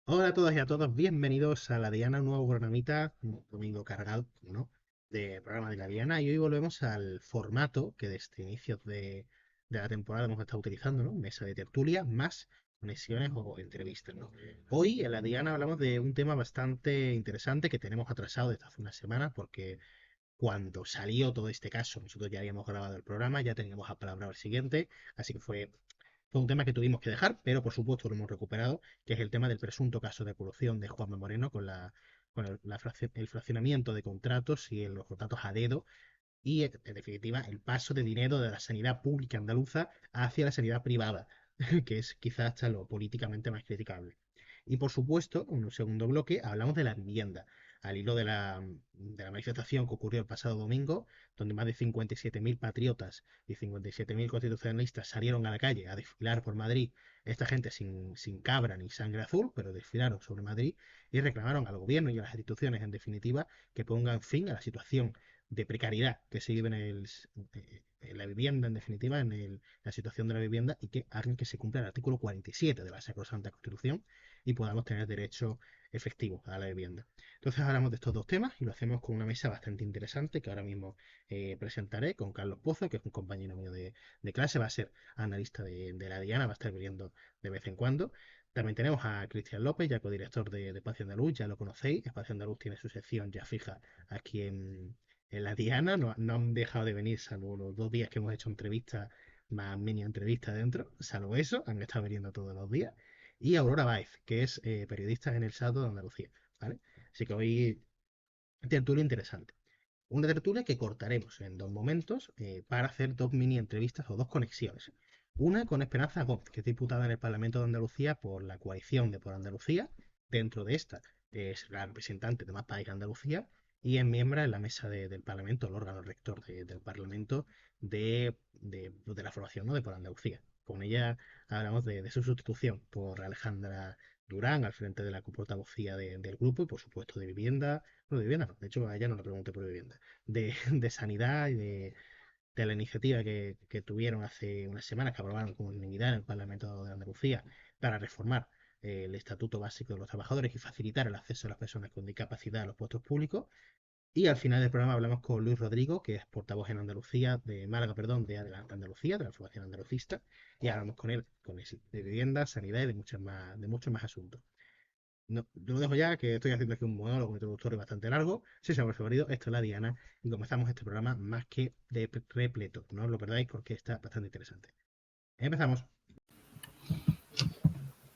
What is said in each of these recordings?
Hola a todas y a todos, bienvenidos a La Diana, un nuevo programita, un domingo cargado, como no, de programa de La Diana. Y hoy volvemos al formato que desde inicios de la temporada hemos estado utilizando, ¿no? Mesa de tertulia, más conexiones o entrevistas, ¿no? Hoy en La Diana hablamos de un tema bastante interesante que tenemos atrasado desde hace una semana, porque cuando salió todo este caso, nosotros ya habíamos grabado el programa, ya teníamos a palabra el siguiente, así que fue un tema que tuvimos que dejar, pero por supuesto lo hemos recuperado, que es el tema del presunto caso de corrupción de Juanma Moreno con el fraccionamiento de contratos y los contratos a dedo y, en definitiva, el paso de dinero de la sanidad pública andaluza hacia la sanidad privada, que es quizás hasta lo políticamente más criticable. Y por supuesto, en un segundo bloque, hablamos de la vivienda, al hilo de la manifestación que ocurrió el pasado domingo, donde más de 57.000 patriotas y 57.000 constitucionalistas salieron a la calle a desfilar por Madrid. Esta gente sin cabra ni sangre azul, pero desfilaron sobre Madrid y reclamaron al gobierno y a las instituciones, en definitiva, que pongan fin a la situación de precariedad que se vive en la vivienda, en definitiva, la situación de la vivienda, y que hagan que se cumpla el artículo 47 de la Sacrosanta Constitución y podamos tener derecho efectivo a la vivienda. Entonces hablamos de estos dos temas y lo hacemos con una mesa bastante interesante que ahora mismo presentaré con Carlos Pozo, que es un compañero mío de clase, va a ser analista de la Diana, va a estar viniendo de vez en cuando. También tenemos a Cristian López, ya codirector de Espacio Andaluz, ya lo conocéis. Espacio Andaluz tiene su sección ya fija aquí en la Diana. No han dejado de venir, salvo los 2 días que hemos hecho entrevistas, más mini entrevistas dentro. Salvo eso, han estado viniendo todos los días. Y Aurora Baez, que es periodista en El Salto de Andalucía. ¿Vale? Así que hoy tertulia interesante. Una tertulia que cortaremos en dos momentos para hacer dos mini entrevistas o dos conexiones. Una con Esperanza Gómez, que es diputada en el Parlamento de Andalucía por la coalición de Por Andalucía. Dentro de esta es la representante de Más País Andalucía y es miembro en la mesa del Parlamento, el órgano rector del Parlamento de la formación, ¿no? de Por Andalucía. Con ella hablamos de su sustitución por Alejandra Durán al frente de la portavocía del grupo y, por supuesto, de vivienda. No, de vivienda no, de hecho, a ella no le pregunté por vivienda. De sanidad y de la iniciativa que tuvieron hace unas semanas, que aprobaron con unanimidad en el Parlamento de Andalucía para reformar el Estatuto Básico de los Trabajadores y facilitar el acceso a las personas con discapacidad a los puestos públicos. Y al final del programa hablamos con Luis Rodrigo, que es portavoz en Andalucía, de Málaga, perdón, de Adelante Andalucía, de la formación andalucista, y hablamos con él, de vivienda, sanidad y de muchos más asuntos. No, yo lo dejo ya, que estoy haciendo aquí un monólogo introductorio bastante largo. Si se os ha preferido, esto es la Diana y comenzamos este programa más que de repleto. No os lo perdáis porque está bastante interesante. Empezamos.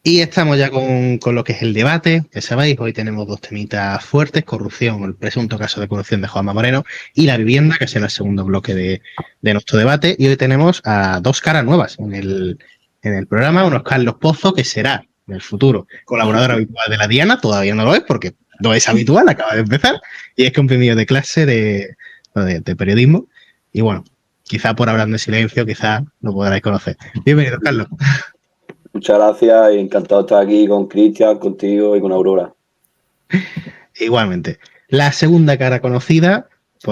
Y estamos ya con lo que es el debate. Ya sabéis, hoy tenemos dos temitas fuertes: corrupción, el presunto caso de corrupción de Juanma Moreno, y la vivienda, que será el segundo bloque de nuestro debate. Y hoy tenemos a dos caras nuevas en el programa. Uno es Carlos Pozo, que será en el futuro colaborador habitual de la Diana. Todavía no lo es porque no es habitual, acaba de empezar. Y es compañero de clase de periodismo. Y bueno, quizá por hablar en silencio, quizá lo podráis conocer. Bienvenido, Carlos. Muchas gracias y encantado de estar aquí con Cristian, contigo y con Aurora. Igualmente. La segunda cara conocida,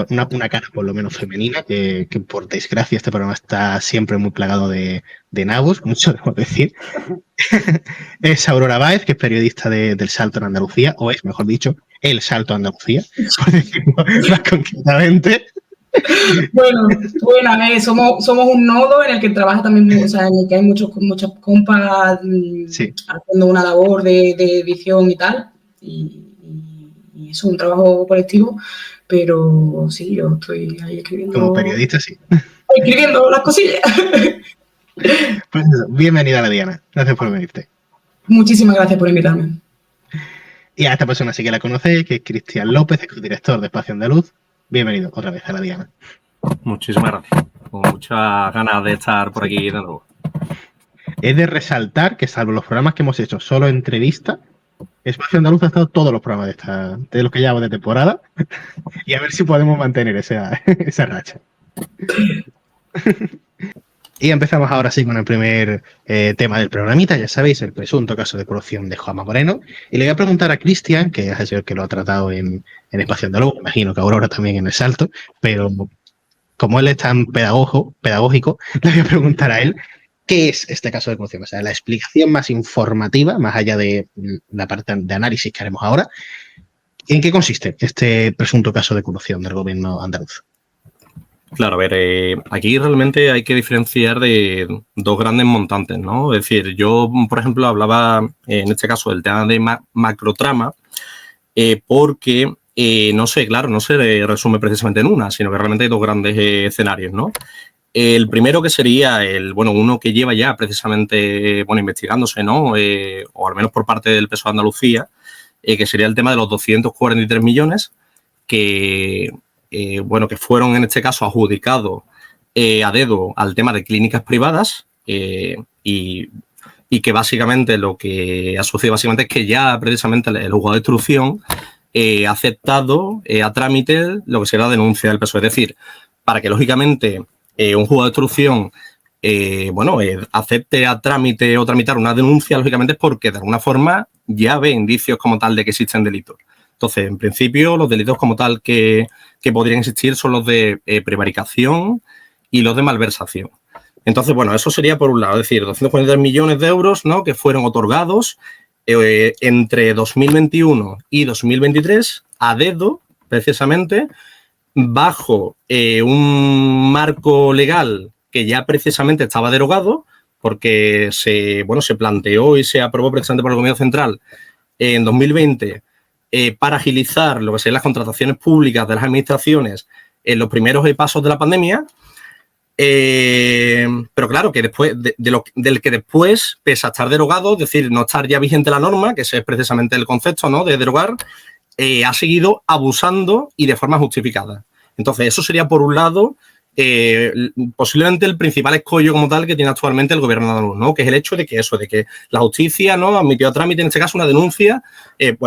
una cara por lo menos femenina, que por desgracia este programa está siempre muy plagado de nabos, mucho debo decir, es Aurora Báez, que es periodista del Salto en Andalucía, o es, mejor dicho, El Salto Andalucía, por decirlo más concretamente. Bueno, a ver, somos un nodo en el que trabaja también, o sea, en el que hay muchas compas Sí. haciendo una labor de edición y tal, y es un trabajo colectivo, pero sí, yo estoy ahí Como periodista, sí. escribiendo las cosillas. Pues eso, bienvenida a la Diana. Gracias por venirte. Muchísimas gracias por invitarme. Y a esta persona sí que la conocéis, que es Cristian López, director de Espacio Andaluz. Bienvenido otra vez a la Diana. Muchísimas gracias. Con muchas ganas de estar por aquí de nuevo. Es de resaltar que, salvo los programas que hemos hecho solo entrevista, Espacio Andaluz ha estado todos los programas de los que llevamos de temporada. Y a ver si podemos mantener esa racha. Y empezamos ahora sí con el primer tema del programita, ya sabéis, el presunto caso de corrupción de Juanma Moreno. Y le voy a preguntar a Cristian, que es el que lo ha tratado en Espacio Andaluz, imagino que Aurora también en El Salto, pero como él es tan pedagógico, le voy a preguntar a él ¿Qué es este caso de corrupción? O sea, la explicación más informativa, más allá de la parte de análisis que haremos ahora, ¿en qué consiste este presunto caso de corrupción del gobierno andaluz? Claro, a ver, aquí realmente hay que diferenciar de dos grandes montantes, ¿no? Es decir, yo, por ejemplo, hablaba en este caso del tema de macrotrama, porque no sé, claro, no se resume precisamente en una, sino que realmente hay dos grandes escenarios, ¿no? El primero que sería uno que lleva ya precisamente, investigándose, ¿no? O al menos por parte del PSOE de Andalucía, que sería el tema de los 243 millones que fueron en este caso adjudicados a dedo al tema de clínicas privadas y que básicamente lo que ha sucedido básicamente es que ya precisamente el juzgado de instrucción ha aceptado a trámite lo que será la denuncia del PSOE. Es decir, para que lógicamente un juzgado de instrucción acepte a trámite o tramitar una denuncia, lógicamente es porque de alguna forma ya ve indicios como tal de que existen delitos. Entonces, en principio, los delitos como tal que podrían existir son los de prevaricación y los de malversación. Entonces, bueno, eso sería por un lado, es decir, 243 millones de euros, ¿no?, que fueron otorgados entre 2021 y 2023 a dedo, precisamente, bajo un marco legal que ya precisamente estaba derogado, porque se planteó y se aprobó precisamente por el Gobierno Central en 2020 para agilizar lo que serían las contrataciones públicas de las administraciones en los primeros pasos de la pandemia. Pero claro, que después del que después, pese a estar derogado, es decir, no estar ya vigente la norma, que ese es precisamente el concepto, ¿no?, de derogar, ha seguido abusando y de forma justificada. Entonces, eso sería, por un lado, posiblemente el principal escollo como tal que tiene actualmente el gobierno andaluz, ¿no?, que es el hecho de que la justicia, ¿no?, admitió a trámite en este caso una denuncia,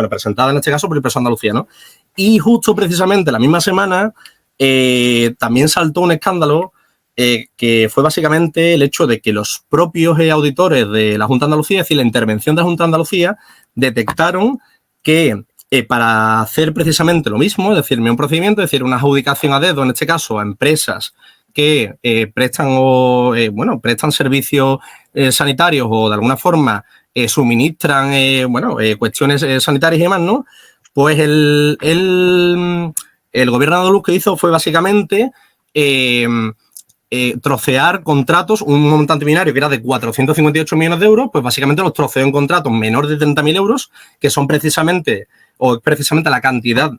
presentada en este caso por el PSOE de Andalucía, ¿no? Y justo precisamente la misma semana también saltó un escándalo que fue básicamente el hecho de que los propios auditores de la Junta de Andalucía, es decir, la intervención de la Junta de Andalucía, detectaron que para hacer precisamente lo mismo, es decir, un procedimiento, es decir, una adjudicación a dedo, en este caso, a empresas que prestan servicios sanitarios o de alguna forma suministran cuestiones sanitarias y demás, ¿no? Pues el gobierno andaluz que hizo fue básicamente trocear contratos, un montante binario que era de 458 millones de euros, pues básicamente los troceó en contratos menores de 30.000 euros, que son precisamente la cantidad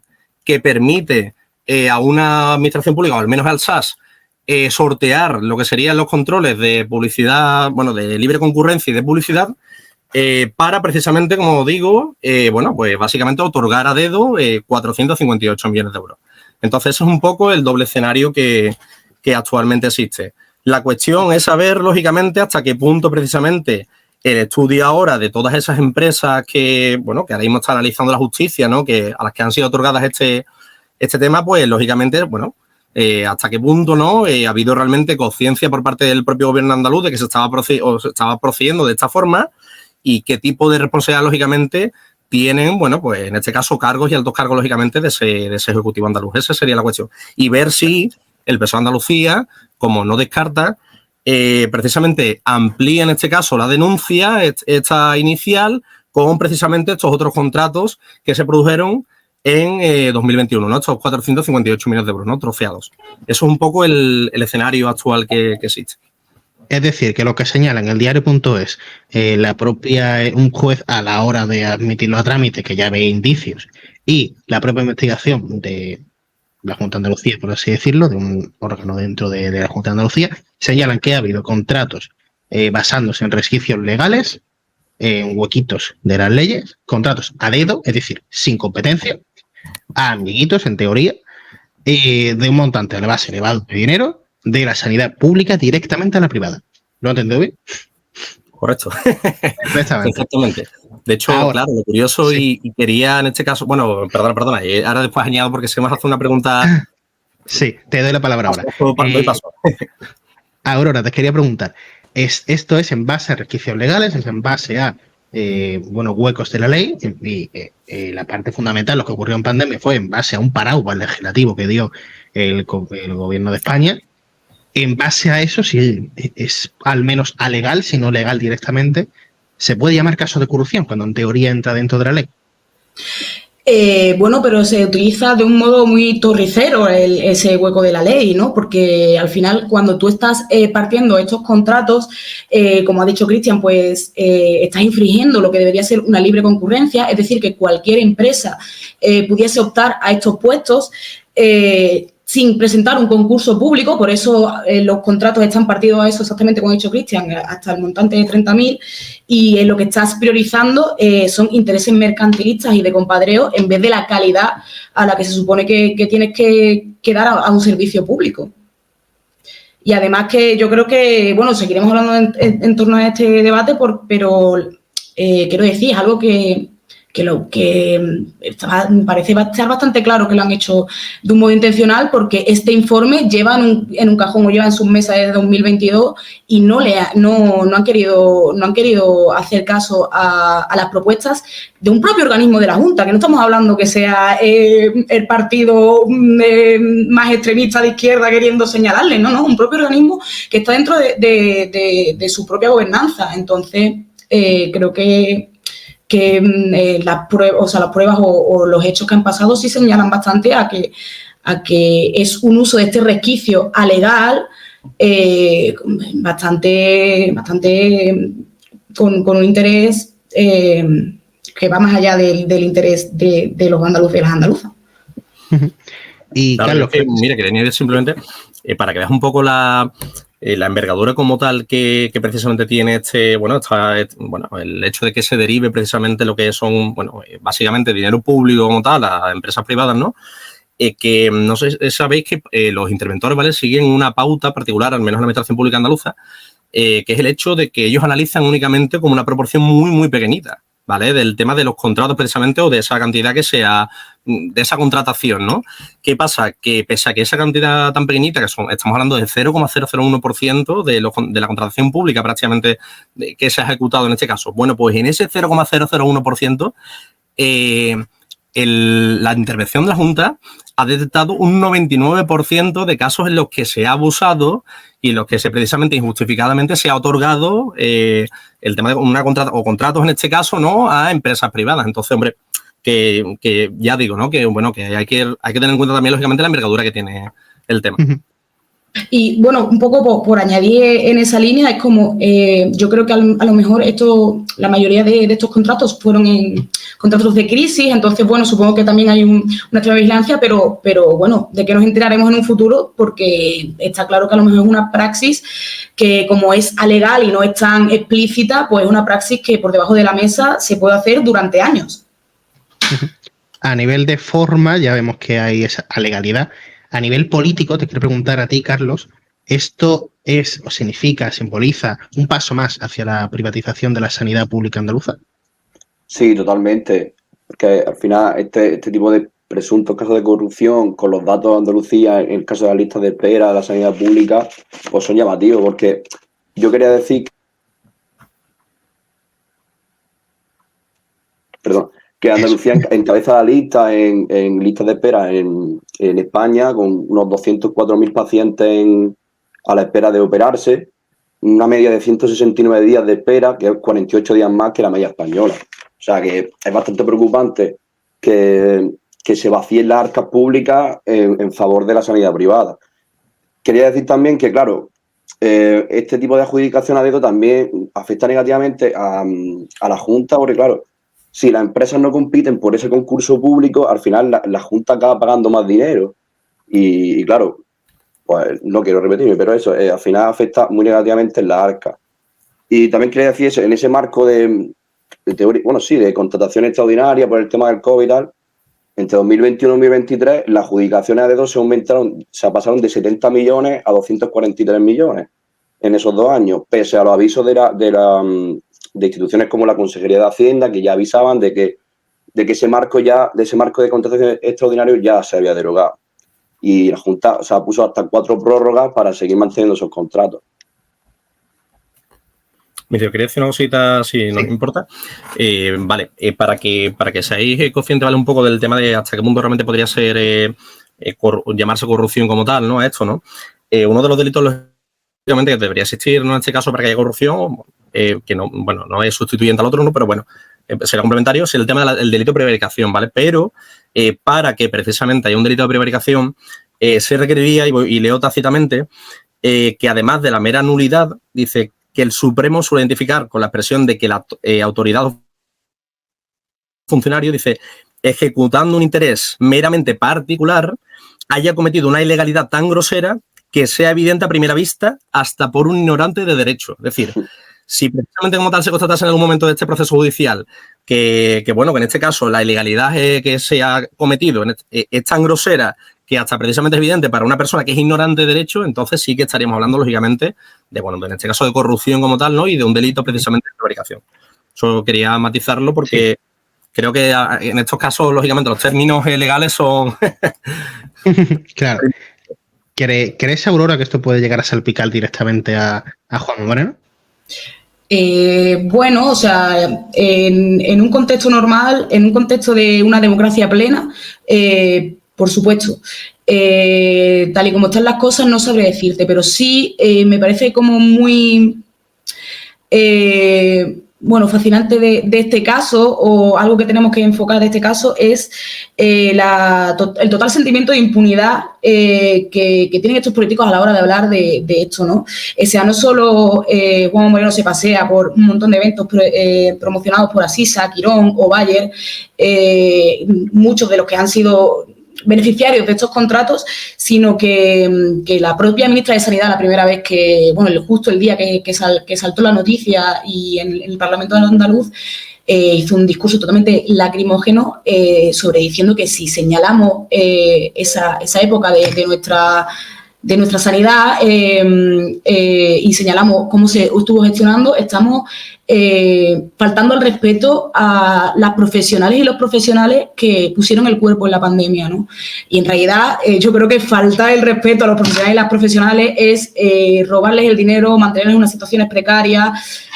que permite a una administración pública, o al menos al SAS, sortear lo que serían los controles de publicidad, de libre concurrencia y de publicidad, para precisamente, como digo, básicamente otorgar a dedo 458 millones de euros. Entonces, eso es un poco el doble escenario que actualmente existe. La cuestión es saber, lógicamente, hasta qué punto precisamente el estudio ahora de todas esas empresas que ahora mismo está analizando la justicia, ¿no?, a las que han sido otorgadas este tema, pues, lógicamente, hasta qué punto, ¿no?, ha habido realmente conciencia por parte del propio gobierno andaluz de que se estaba procediendo de esta forma y qué tipo de responsabilidad, lógicamente, tienen, en este caso, cargos y altos cargos, lógicamente, de ese ejecutivo andaluz. Esa sería la cuestión. Y ver si el PSOE de Andalucía, como no descarta, precisamente amplía en este caso la denuncia, esta inicial, con precisamente estos otros contratos que se produjeron en 2021, ¿no?, estos 458 millones de euros, ¿no?, troceados. Eso es un poco el escenario actual que existe. Es decir, que lo que señala en el diario.es un juez a la hora de admitirlo a trámite, que ya ve indicios, y la propia investigación de la Junta de Andalucía, por así decirlo, de un órgano dentro de la Junta de Andalucía, señalan que ha habido contratos basándose en resquicios legales, en huequitos de las leyes, contratos a dedo, es decir, sin competencia, a amiguitos, en teoría, de un montante a la base elevado de dinero, de la sanidad pública directamente a la privada. ¿Lo he entendido bien? Correcto. Perfectamente. Exactamente. De hecho, ahora, claro, lo curioso, sí. y quería en este caso, perdona, ahora después añado porque se me hace una pregunta. Sí, te doy la palabra ahora. Doy paso. Aurora, te quería preguntar, ¿esto es en base a resquicios legales, es en base a huecos de la ley? Y la parte fundamental, lo que ocurrió en pandemia, fue en base a un paraguas legislativo que dio el gobierno de España. en base a eso, si es al menos alegal, si no legal directamente, ¿se puede llamar caso de corrupción cuando en teoría entra dentro de la ley? Bueno, pero se utiliza de un modo muy torricero ese hueco de la ley, ¿no? Porque al final, cuando tú estás partiendo estos contratos, como ha dicho Cristian, pues estás infringiendo lo que debería ser una libre concurrencia, es decir, que cualquier empresa pudiese optar a estos puestos sin presentar un concurso público, por eso los contratos están partidos a eso exactamente como ha dicho Cristian, hasta el montante de 30.000, y lo que estás priorizando son intereses mercantilistas y de compadreo en vez de la calidad a la que se supone que tienes que dar a un servicio público. Y además que yo creo que, bueno, seguiremos hablando en torno a este debate, pero quiero decir, es algo que me parece estar bastante claro que lo han hecho de un modo intencional, porque este informe lleva en un cajón o lleva en sus mesas desde 2022 y no han querido hacer caso a las propuestas de un propio organismo de la Junta, que no estamos hablando que sea el partido más extremista de izquierda queriendo señalarle, no, un propio organismo que está dentro de su propia gobernanza. Entonces, creo que las pruebas o los hechos que han pasado sí señalan bastante a que es un uso de este resquicio alegal bastante con un interés que va más allá del interés de los andaluces y las andaluzas. Y claro, Carlos, mira, quería añadir simplemente para que veas un poco la envergadura como tal que precisamente tiene el hecho de que se derive precisamente lo que son, básicamente dinero público como tal a empresas privadas, ¿no? Que no sé, sabéis que los interventores, ¿vale?, siguen una pauta particular, al menos en la administración pública andaluza, que es el hecho de que ellos analizan únicamente como una proporción muy, muy pequeñita, ¿vale?, del tema de los contratos precisamente o de esa cantidad que sea de esa contratación, ¿no? ¿Qué pasa? Que pese a que esa cantidad tan pequeñita, estamos hablando de 0,001% de la contratación pública prácticamente que se ha ejecutado en este caso, bueno, pues en ese 0,001%, la intervención de la Junta ha detectado un 99% de casos en los que se ha abusado y en los que precisamente injustificadamente se ha otorgado el tema de contratos en este caso, ¿no?, a empresas privadas. Entonces, hombre, que ya digo, ¿no?, que hay que tener en cuenta también, lógicamente, la envergadura que tiene el tema. Y bueno, un poco por añadir en esa línea, es como yo creo que a lo mejor la mayoría de estos contratos fueron en contratos de crisis, entonces bueno, supongo que también hay una extrema vigilancia, pero bueno, de que nos enteraremos en un futuro, porque está claro que a lo mejor es una praxis que, como es alegal y no es tan explícita, pues es una praxis que por debajo de la mesa se puede hacer durante años. A nivel de forma ya vemos que hay esa legalidad. A nivel político, te quiero preguntar a ti, Carlos, ¿esto es o significa, simboliza un paso más hacia la privatización de la sanidad pública andaluza? Sí, totalmente. Porque al final este tipo de presuntos casos de corrupción con los datos de Andalucía, en el caso de la lista de espera de la sanidad pública, pues son llamativos, porque yo quería decir que Andalucía encabeza la lista en listas de espera en España, con unos 204.000 pacientes a la espera de operarse, una media de 169 días de espera, que es 48 días más que la media española. O sea que es bastante preocupante que se vacíen las arcas públicas en favor de la sanidad privada. Quería decir también que, claro, este tipo de adjudicación a dedo también afecta negativamente a la Junta, porque, claro, si las empresas no compiten por ese concurso público, al final la Junta acaba pagando más dinero. Y claro, pues no quiero repetirme, pero eso al final afecta muy negativamente en la arca. Y también quería decir eso, en ese marco de contratación extraordinaria por el tema del COVID y tal, entre 2021 y 2023 las adjudicaciones a dedo se pasaron de 70 millones a 243 millones en esos 2 años, pese a los avisos de instituciones como la Consejería de Hacienda, que ya avisaban de que ese marco de contratación extraordinario ya se había derogado. Y la Junta, puso hasta 4 prórrogas para seguir manteniendo esos contratos. Mira, yo quería decir una cosita, si no me importa. Vale, para que seáis conscientes, ¿vale?, un poco del tema de hasta qué punto realmente podría ser llamarse corrupción como tal, ¿no?, a esto, ¿no? uno de los delitos, lógicamente, que debería existir, ¿no?, en este caso para que haya corrupción, que no, bueno, no es sustituyente al otro, ¿no?, pero bueno, será complementario, es el tema del delito de prevaricación, ¿vale? Pero para que precisamente haya un delito de prevaricación, se requeriría, y leo tácitamente, que además de la mera nulidad, dice que el Supremo suele identificar con la expresión de que la autoridad o funcionario, dice, ejecutando un interés meramente particular, haya cometido una ilegalidad tan grosera que sea evidente a primera vista hasta por un ignorante de derecho. Es decir, si precisamente como tal se constatase en algún momento de este proceso judicial que bueno, que en este caso la ilegalidad que se ha cometido es tan grosera que hasta precisamente es evidente para una persona que es ignorante de derecho, entonces sí que estaríamos hablando, lógicamente, de, bueno, en este caso de corrupción como tal, ¿no?, y de un delito precisamente de prevaricación. Eso quería matizarlo porque creo que en estos casos, lógicamente, los términos legales son... Claro. ¿Crees, Aurora, que esto puede llegar a salpicar directamente a Juan Moreno? Bueno, o sea, en un contexto normal, en un contexto de una democracia plena, por supuesto. Tal y como están las cosas, no sabré decirte, pero sí me parece como muy... bueno, fascinante de este caso, o algo que tenemos que enfocar de este caso, es el total sentimiento de impunidad que tienen estos políticos a la hora de hablar de esto, ¿no? O sea, no solo Juan Moreno se pasea por un montón de eventos promocionados por Asisa, Quirón o Bayer, muchos de los que han sido beneficiarios de estos contratos, sino que la propia ministra de Sanidad, la primera vez que, bueno, justo el día que saltó la noticia y en el Parlamento andaluz, hizo un discurso totalmente lacrimógeno sobre diciendo que si señalamos esa época de nuestra sanidad y señalamos cómo se estuvo gestionando, estamos faltando al respeto a las profesionales y los profesionales que pusieron el cuerpo en la pandemia, ¿no? Y en realidad yo creo que faltar el respeto a los profesionales y las profesionales es robarles el dinero, mantenerles en unas situaciones precarias.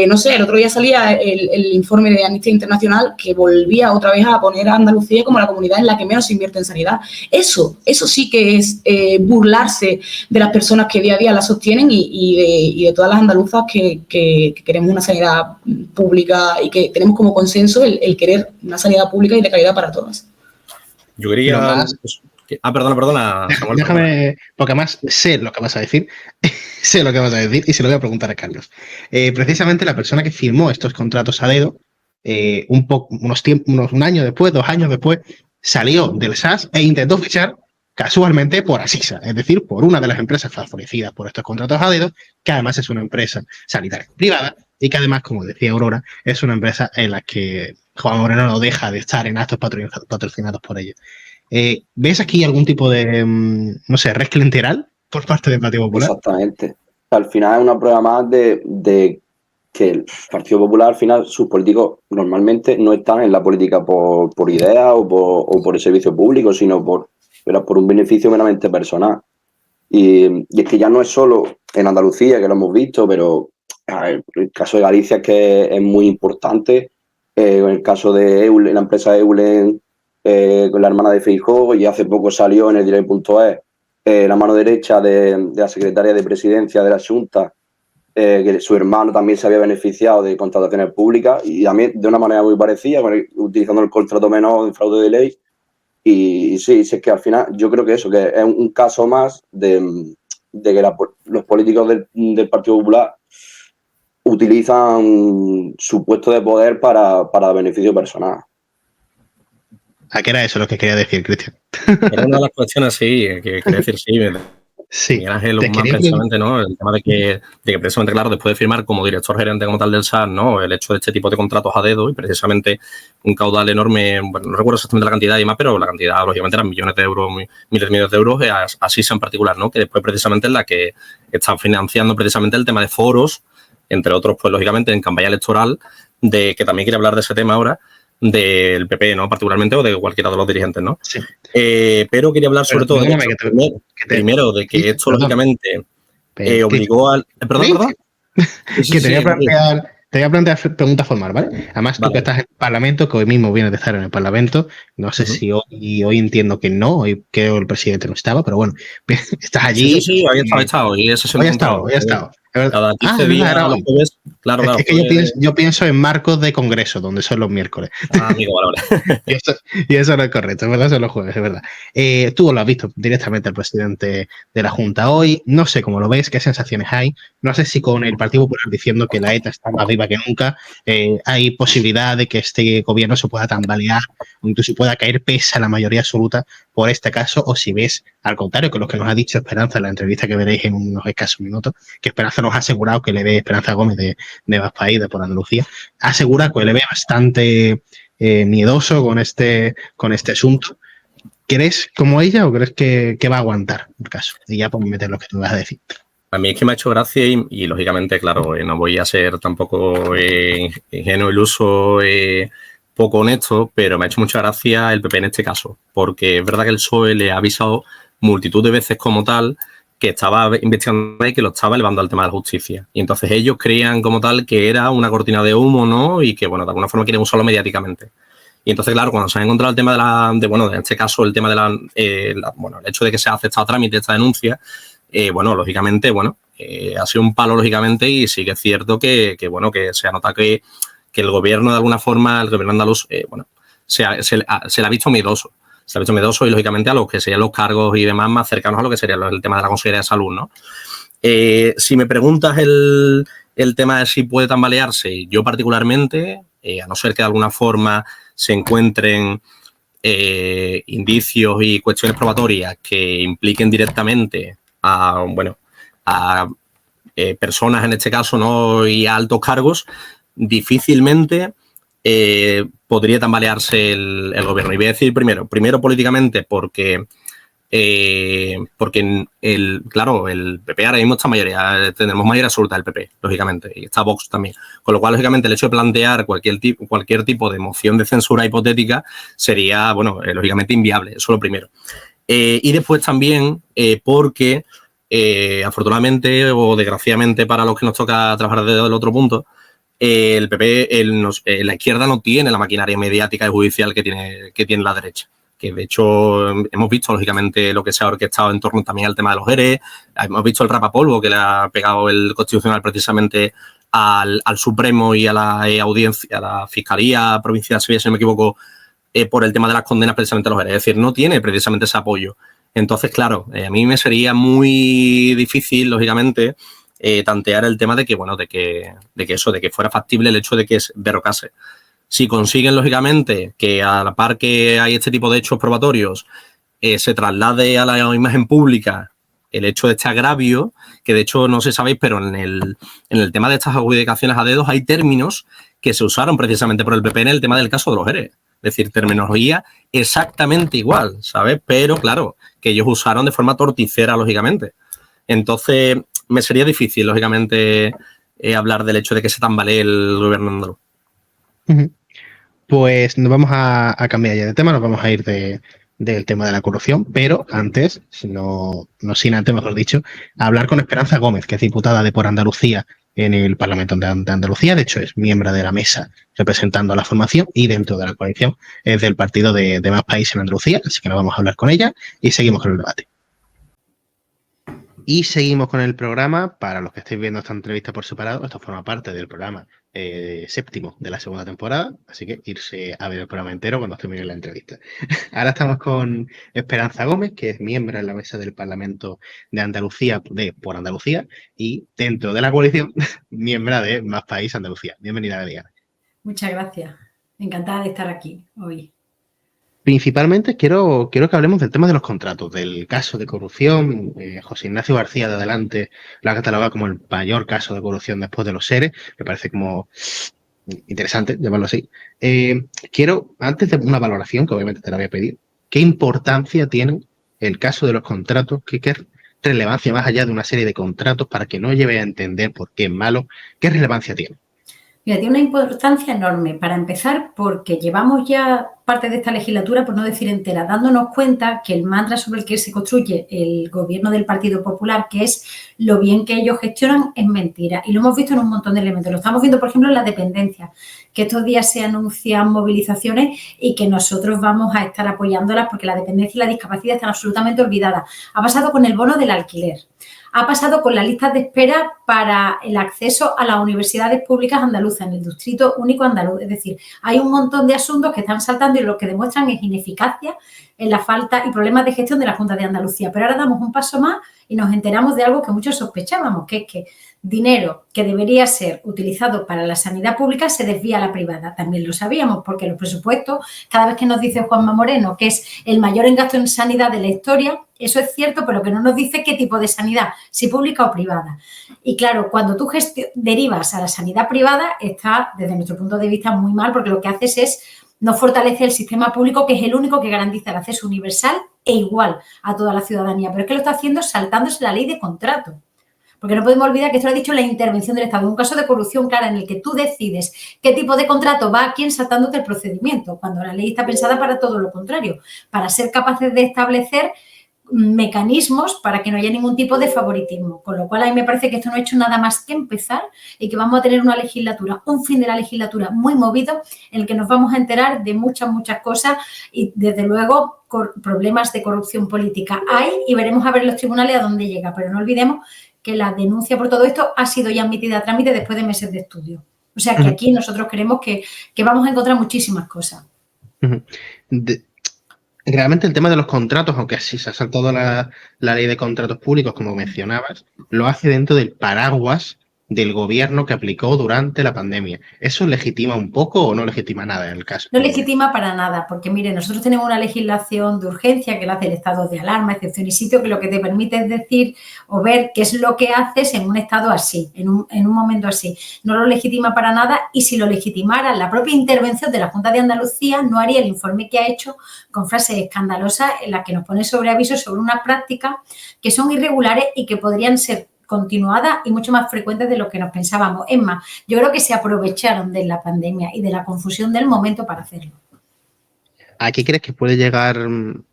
No sé, el otro día salía el informe de Amnistía Internacional que volvía otra vez a poner a Andalucía como la comunidad en la que menos se invierte en sanidad. Eso sí que es burlarse de las personas que día a día la sostienen y de todas las andaluzas que queremos una sanidad pública y que tenemos como consenso el querer una sanidad pública y de calidad para todas. Yo quería... Más... perdona. Samuel, déjame, porque además sé lo que vas a decir, sé lo que vas a decir y se lo voy a preguntar a Carlos. Precisamente la persona que firmó estos contratos a dedo, un año después, 2 años después, salió del SAS e intentó fichar casualmente por Asisa, es decir, por una de las empresas favorecidas por estos contratos a dedo, que además es una empresa sanitaria privada y que además, como decía Aurora, es una empresa en la que Juan Moreno no deja de estar en actos patrocinados por ellos. ¿Ves aquí algún tipo de, no sé, red clientelar por parte del Partido Popular? Exactamente. Al final es una prueba más de que el Partido Popular, al final, sus políticos normalmente no están en la política por idea o por el servicio público, sino por un beneficio meramente personal. Y es que ya no es solo en Andalucía, que lo hemos visto, pero el caso de Galicia que es muy importante, en el caso de Eulen, la empresa Eulen, con la hermana de Feijóo, y hace poco salió en el diario.es la mano derecha de la secretaria de Presidencia de la Junta, que su hermano también se había beneficiado de contrataciones públicas y también de una manera muy parecida, utilizando el contrato menor en fraude de ley. Y sí, es que al final yo creo que eso, que es un caso más de que los políticos del Partido Popular utilizan su puesto de poder para beneficio personal. ¿A qué era eso lo que quería decir, Cristian? Era una de las cuestiones, sí, que quería decir, sí. Sí. Miguel Ángel Guzmán, precisamente, ¿no? El tema de que precisamente, claro, después de firmar como director gerente como tal del SAS, ¿no? El hecho de este tipo de contratos a dedo y precisamente un caudal enorme, bueno, no recuerdo exactamente la cantidad y más, pero la cantidad, lógicamente, eran millones de euros, miles de millones de euros, así en particular, ¿no? Que después precisamente es la que está financiando precisamente el tema de foros, entre otros, pues, lógicamente, en campaña electoral, que también quiere hablar de ese tema ahora, del PP, ¿no? Particularmente, o de cualquiera de los dirigentes, ¿no? Sí. Pero quería hablar sobre todo primero de que esto, lógicamente, obligó al... Perdón. Que te voy a plantear te voy a plantear preguntas formales, ¿vale? Además, tú que Vale. estás en el Parlamento, que hoy mismo vienes de estar en el Parlamento, no sé si hoy entiendo que no, hoy creo el presidente no estaba, pero bueno, estás Sí, allí. sí, hoy he estado, hoy es sesión Hoy de ha control. estado, hoy ha estado. Es verdad. Cada Ah, 15 es verdad, días era los hoy. jueves, claro, Es que yo pienso en marcos de congreso, donde son los miércoles. amigo, vale. Y eso, y eso no es correcto, es verdad, son los jueves, es verdad. Tú lo has visto directamente al presidente de la Junta hoy. No sé cómo lo ves, qué sensaciones hay. No sé si con el Partido Popular diciendo que la ETA está más viva que nunca, hay posibilidad de que este gobierno se pueda tambalear o incluso pueda caer pese a la mayoría absoluta por este caso, o si ves, al contrario, que lo que nos ha dicho Esperanza en la entrevista que veréis en unos escasos minutos, que Esperanza nos ha asegurado que le ve Esperanza Gómez de Más País, de Por Andalucía, asegura que le ve bastante miedoso con este asunto. ¿Crees como ella o crees que va a aguantar el caso? Y ya pues meter lo que tú vas a decir. A mí es que me ha hecho gracia y lógicamente, claro, no voy a ser tampoco ingenuo, iluso, poco honesto, pero me ha hecho mucha gracia el PP en este caso, porque es verdad que el PSOE le ha avisado multitud de veces como tal que estaba investigando y que lo estaba elevando al tema de la justicia. Y entonces ellos creían como tal que era una cortina de humo, ¿no? Y que, bueno, de alguna forma quieren usarlo mediáticamente. Y entonces, claro, cuando se ha encontrado el tema en este caso, el tema el hecho de que se ha aceptado trámite esta denuncia, lógicamente, ha sido un palo, lógicamente, y sí que es cierto que se nota que el gobierno, de alguna forma, el gobierno andaluz, se le ha visto miedoso. Se le ha visto miedoso y, lógicamente, a los que serían los cargos y demás más cercanos a lo que sería el tema de la Consejería de Salud, ¿no? Si me preguntas el tema de si puede tambalearse, yo particularmente, a no ser que de alguna forma se encuentren indicios y cuestiones probatorias que impliquen directamente a personas, en este caso, ¿no? Y a altos cargos, difícilmente podría tambalearse el gobierno. Y voy a decir primero políticamente porque claro, el PP ahora mismo está mayoría, tenemos mayoría absoluta del PP, lógicamente, y está Vox también. Con lo cual, lógicamente, el hecho de plantear cualquier tipo de moción de censura hipotética sería, lógicamente inviable, eso es lo primero. Y después también porque, afortunadamente o desgraciadamente para los que nos toca trabajar desde el otro punto, el PP, la izquierda no tiene la maquinaria mediática y judicial que tiene la derecha. Que de hecho hemos visto, lógicamente, lo que se ha orquestado en torno también al tema de los ERE. Hemos visto el rapapolvo que le ha pegado el Constitucional precisamente al Supremo y a la audiencia, a la Fiscalía Provincial de Sevilla, si no me equivoco, por el tema de las condenas precisamente a los ERE. Es decir, no tiene precisamente ese apoyo. Entonces, claro, a mí me sería muy difícil, lógicamente, tantear el tema de que fuera factible el hecho de que derrocase. Si consiguen, lógicamente, que a la par que hay este tipo de hechos probatorios, se traslade a la imagen pública el hecho de este agravio, que de hecho no sé si sabéis, pero en el tema de estas adjudicaciones a dedos hay términos que se usaron precisamente por el PP en el tema del caso de los ERE. Es decir, terminología exactamente igual, ¿sabes? Pero claro, que ellos usaron de forma torticera, lógicamente. Entonces, me sería difícil, lógicamente, hablar del hecho de que se tambalee el gobierno andaluz. Pues nos vamos a cambiar ya de tema, nos vamos a ir del tema de la corrupción, pero antes, no sin antes, mejor dicho, a hablar con Esperanza Gómez, que es diputada de Por Andalucía en el Parlamento de Andalucía. De hecho, es miembro de la mesa representando a la formación y dentro de la coalición es del partido de Más País en Andalucía, así que nos vamos a hablar con ella y seguimos con el debate. Y seguimos con el programa. Para los que estéis viendo esta entrevista por separado, esto forma parte del programa séptimo de la segunda temporada, así que irse a ver el programa entero cuando termine la entrevista. Ahora estamos con Esperanza Gómez, que es miembro en la mesa del Parlamento de Andalucía, Por Andalucía, y dentro de la coalición, miembro de Más País Andalucía. Bienvenida, Diana. Muchas gracias. Encantada de estar aquí hoy. Principalmente quiero que hablemos del tema de los contratos, del caso de corrupción. José Ignacio García de Adelante lo ha catalogado como el mayor caso de corrupción después de los ERE. Me parece como interesante llamarlo así. Quiero, antes de una valoración, que obviamente te la voy a pedir, ¿qué importancia tiene el caso de los contratos? ¿Qué relevancia, más allá de una serie de contratos, para que no lleve a entender por qué es malo, qué relevancia tiene? Mira, tiene una importancia enorme. Para empezar, porque llevamos ya parte de esta legislatura, por no decir entera, dándonos cuenta que el mantra sobre el que se construye el gobierno del Partido Popular, que es lo bien que ellos gestionan, es mentira. Y lo hemos visto en un montón de elementos. Lo estamos viendo, por ejemplo, en la dependencia, que estos días se anuncian movilizaciones y que nosotros vamos a estar apoyándolas porque la dependencia y la discapacidad están absolutamente olvidadas. Ha pasado con el bono del alquiler. Ha pasado con las listas de espera para el acceso a las universidades públicas andaluzas en el Distrito Único Andaluz. Es decir, hay un montón de asuntos que están saltando y lo que demuestran es ineficacia en la falta y problemas de gestión de la Junta de Andalucía. Pero ahora damos un paso más y nos enteramos de algo que muchos sospechábamos, que es que dinero que debería ser utilizado para la sanidad pública se desvía a la privada. También lo sabíamos porque los presupuestos, cada vez que nos dice Juanma Moreno que es el mayor gasto en sanidad de la historia, eso es cierto, pero que no nos dice qué tipo de sanidad, si pública o privada. Y claro, cuando tú derivas a la sanidad privada, está, desde nuestro punto de vista, muy mal, porque lo que haces es no fortalece el sistema público, que es el único que garantiza el acceso universal e igual a toda la ciudadanía. Pero es que lo está haciendo saltándose la ley de contrato. Porque no podemos olvidar que esto lo ha dicho la intervención del Estado. Un caso de corrupción clara en el que tú decides qué tipo de contrato va a quién saltándote el procedimiento, cuando la ley está pensada para todo lo contrario, para ser capaces de establecer mecanismos para que no haya ningún tipo de favoritismo. Con lo cual, a mí me parece que esto no ha hecho nada más que empezar y que vamos a tener una legislatura, un fin de la legislatura muy movido en el que nos vamos a enterar de muchas cosas y, desde luego, problemas de corrupción política hay y veremos a ver en los tribunales a dónde llega. Pero no olvidemos que la denuncia por todo esto ha sido ya admitida a trámite después de meses de estudio. O sea que aquí nosotros creemos que vamos a encontrar muchísimas cosas. Realmente el tema de los contratos, aunque así se ha saltado la ley de contratos públicos, como mencionabas, lo hace dentro del paraguas del gobierno que aplicó durante la pandemia. ¿Eso legitima un poco o no legitima nada en el caso? No legitima para nada, porque mire, nosotros tenemos una legislación de urgencia que la hace el estado de alarma, excepción y sitio, que lo que te permite es decir o ver qué es lo que haces en un estado así, en un momento así. No lo legitima para nada y si lo legitimara, la propia intervención de la Junta de Andalucía no haría el informe que ha hecho con frases escandalosas en las que nos pone sobre aviso sobre unas prácticas que son irregulares y que podrían ser continuada y mucho más frecuentes de lo que nos pensábamos. Es más, yo creo que se aprovecharon de la pandemia y de la confusión del momento para hacerlo. ¿A qué crees que puede llegar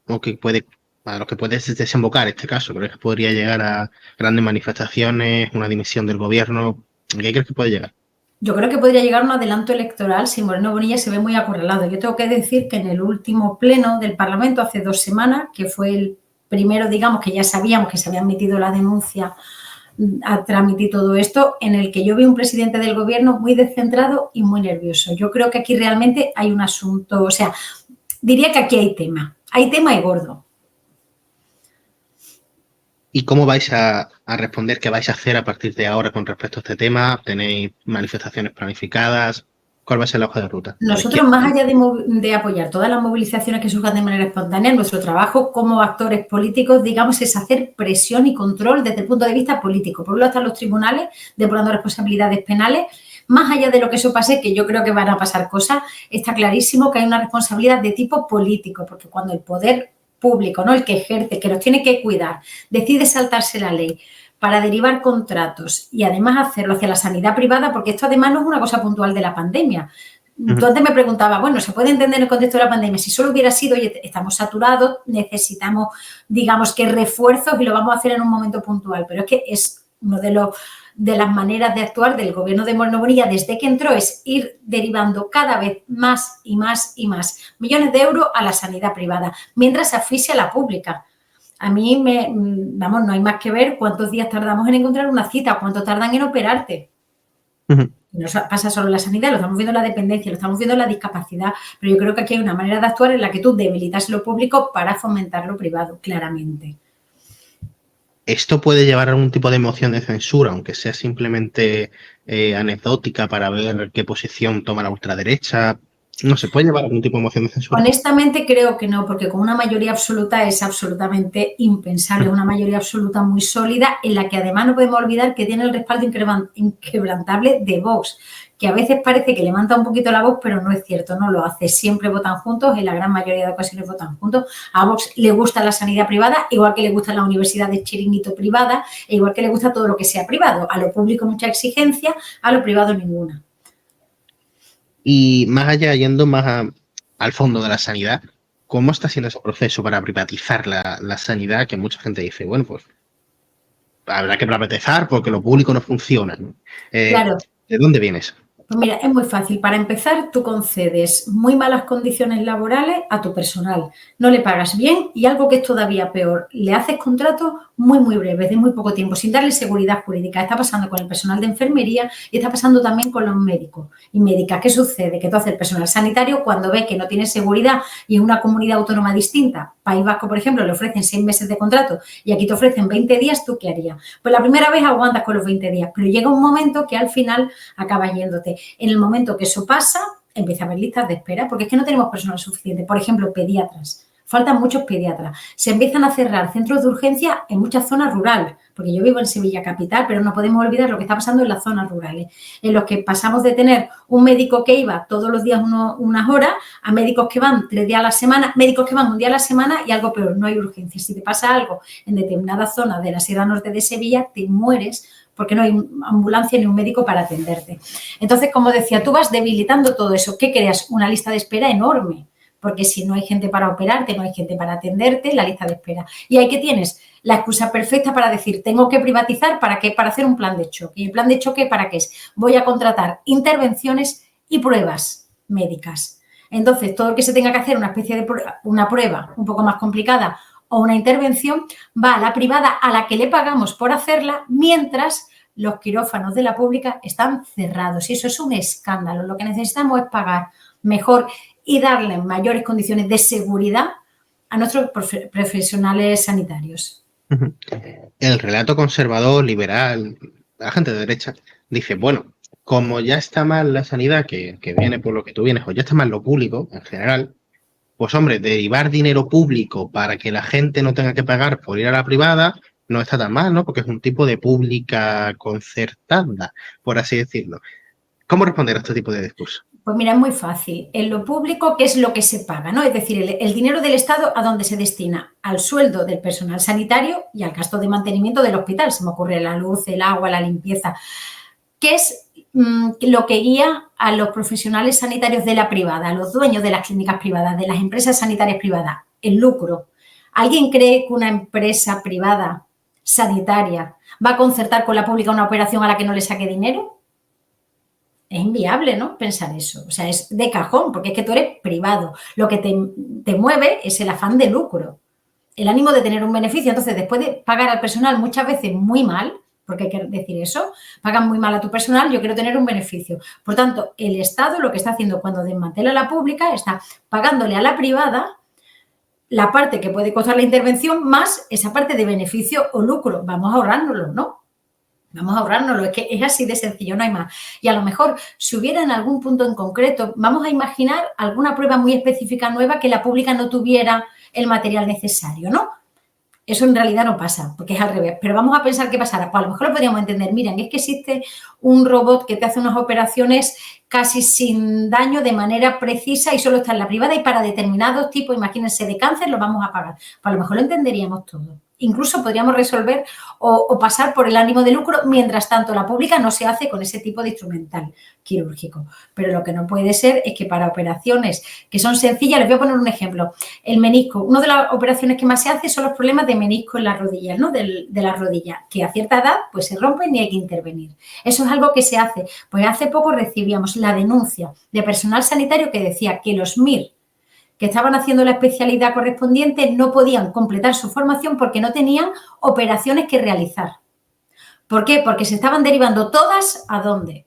o que puede, a lo que puede desembocar este caso? ¿Crees que podría llegar a grandes manifestaciones, una dimisión del gobierno? ¿A qué crees que puede llegar? Yo creo que podría llegar un adelanto electoral si Moreno Bonilla se ve muy acorralado. Yo tengo que decir que en el último pleno del Parlamento, hace 2 semanas, que fue el primero, digamos, que ya sabíamos que se había admitido la denuncia a trámite y todo esto, en el que yo vi un presidente del gobierno muy descentrado y muy nervioso. Yo creo que aquí realmente hay un asunto, o sea, diría que aquí hay tema y gordo. ¿Y cómo vais a responder? ¿Qué vais a hacer a partir de ahora con respecto a este tema? ¿Tenéis manifestaciones planificadas? ¿Cuál va a ser la hoja de ruta? Nosotros, más allá de apoyar todas las movilizaciones que surjan de manera espontánea, nuestro trabajo como actores políticos, digamos, es hacer presión y control desde el punto de vista político. Por un lado están los tribunales depurando responsabilidades penales. Más allá de lo que eso pase, que yo creo que van a pasar cosas, está clarísimo que hay una responsabilidad de tipo político, porque cuando el poder público, ¿no?, el que ejerce, el que nos tiene que cuidar, decide saltarse la ley para derivar contratos y además hacerlo hacia la sanidad privada, porque esto además no es una cosa puntual de la pandemia. Tú antes me preguntabas, bueno, ¿se puede entender en el contexto de la pandemia? Si solo hubiera sido, oye, estamos saturados, necesitamos, digamos, que refuerzos y lo vamos a hacer en un momento puntual, pero es que es uno de las maneras de actuar del gobierno de Moreno Bonilla desde que entró, es ir derivando cada vez más y más y más millones de euros a la sanidad privada, mientras asfixia a la pública. A mí, vamos, no hay más que ver cuántos días tardamos en encontrar una cita, cuánto tardan en operarte. No pasa solo en la sanidad, lo estamos viendo en la dependencia, lo estamos viendo en la discapacidad, pero yo creo que aquí hay una manera de actuar en la que tú debilitas lo público para fomentar lo privado, claramente. ¿Esto puede llevar a algún tipo de moción de censura, aunque sea simplemente anecdótica para ver qué posición toma la ultraderecha? No se puede llevar algún tipo de moción de censura. Honestamente creo que no, porque con una mayoría absoluta es absolutamente impensable, una mayoría absoluta muy sólida, en la que además no podemos olvidar que tiene el respaldo inquebrantable de Vox, que a veces parece que levanta un poquito la voz, pero no es cierto, no lo hace. Siempre votan juntos, en la gran mayoría de ocasiones votan juntos. A Vox le gusta la sanidad privada, igual que le gusta la universidad de chiringuito privada, e igual que le gusta todo lo que sea privado. A lo público mucha exigencia, a lo privado ninguna. Y más allá, yendo al fondo de la sanidad, ¿cómo está siendo ese proceso para privatizar la sanidad? Que mucha gente dice, bueno, pues habrá que privatizar porque lo público no funciona, ¿no? Claro. ¿De dónde viene eso? Pues mira, es muy fácil. Para empezar, tú concedes muy malas condiciones laborales a tu personal. No le pagas bien y algo que es todavía peor, le haces contratos muy breves, de muy poco tiempo, sin darle seguridad jurídica. Está pasando con el personal de enfermería y está pasando también con los médicos y médicas. ¿Qué sucede? Que entonces el personal sanitario, cuando ve que no tiene seguridad y en una comunidad autónoma distinta, País Vasco, por ejemplo, le ofrecen 6 meses de contrato y aquí te ofrecen 20 días, ¿tú qué harías? Pues la primera vez aguantas con los 20 días, pero llega un momento que al final acabas yéndote. En el momento que eso pasa, empieza a haber listas de espera, porque es que no tenemos personal suficiente. Por ejemplo, pediatras. Faltan muchos pediatras. Se empiezan a cerrar centros de urgencia en muchas zonas rurales, porque yo vivo en Sevilla capital, pero no podemos olvidar lo que está pasando en las zonas rurales, en los que pasamos de tener un médico que iba todos los días unas horas a médicos que van 3 días a la semana, médicos que van un día a la semana y algo peor, no hay urgencia. Si te pasa algo en determinadas zonas de la Sierra Norte de Sevilla, te mueres porque no hay ambulancia ni un médico para atenderte. Entonces, como decía, tú vas debilitando todo eso. ¿Qué creas? Una lista de espera enorme, porque si no hay gente para operarte, no hay gente para atenderte, la lista de espera. Y ahí que tienes la excusa perfecta para decir, tengo que privatizar, ¿para qué? Para hacer un plan de choque. ¿Y el plan de choque para qué es? Voy a contratar intervenciones y pruebas médicas. Entonces, todo lo que se tenga que hacer, una prueba un poco más complicada o una intervención, va a la privada a la que le pagamos por hacerla, mientras los quirófanos de la pública están cerrados. Y eso es un escándalo. Lo que necesitamos es pagar mejor y darle mayores condiciones de seguridad a nuestros profesionales sanitarios. El relato conservador, liberal, la gente de derecha, dice, bueno, como ya está mal la sanidad, que viene por lo que tú vienes, o ya está mal lo público en general, pues hombre, derivar dinero público para que la gente no tenga que pagar por ir a la privada no está tan mal, ¿no? Porque es un tipo de pública concertada, por así decirlo. ¿Cómo responder a este tipo de discurso? Pues mira, es muy fácil. En lo público, ¿qué es lo que se paga? ¿No? Es decir, el dinero del Estado, ¿a dónde se destina? Al sueldo del personal sanitario y al gasto de mantenimiento del hospital. Se me ocurre la luz, el agua, la limpieza. ¿Qué es lo que guía a los profesionales sanitarios de la privada, a los dueños de las clínicas privadas, de las empresas sanitarias privadas? El lucro. ¿Alguien cree que una empresa privada sanitaria va a concertar con la pública una operación a la que no le saque dinero? Es inviable, ¿no? Pensar eso. O sea, es de cajón, porque es que tú eres privado. Lo que te mueve es el afán de lucro, el ánimo de tener un beneficio. Entonces, después de pagar al personal muchas veces muy mal, porque hay que decir eso, pagan muy mal a tu personal, yo quiero tener un beneficio. Por tanto, el Estado lo que está haciendo cuando desmantela la pública está pagándole a la privada la parte que puede costar la intervención más esa parte de beneficio o lucro. Vamos a ahorrárnoslo, ¿no? Vamos a ahorrárnoslo, es que es así de sencillo, no hay más. Y a lo mejor, si hubiera en algún punto en concreto, vamos a imaginar alguna prueba muy específica nueva que la pública no tuviera el material necesario, ¿no? Eso en realidad no pasa, porque es al revés. Pero vamos a pensar qué pasará. Pues a lo mejor lo podríamos entender. Miren, es que existe un robot que te hace unas operaciones casi sin daño de manera precisa y solo está en la privada y para determinados tipos, imagínense, de cáncer, lo vamos a pagar. Pues a lo mejor lo entenderíamos todo. Incluso podríamos resolver o pasar por el ánimo de lucro, mientras tanto la pública no se hace con ese tipo de instrumental quirúrgico. Pero lo que no puede ser es que para operaciones que son sencillas, les voy a poner un ejemplo, el menisco, una de las operaciones que más se hace son los problemas de menisco en las rodillas, ¿no? De la rodilla, que a cierta edad pues se rompen y hay que intervenir. Eso es algo que se hace. Pues hace poco recibíamos la denuncia de personal sanitario que decía que los MIR que estaban haciendo la especialidad correspondiente no podían completar su formación porque no tenían operaciones que realizar. ¿Por qué? Porque se estaban derivando todas ¿a dónde?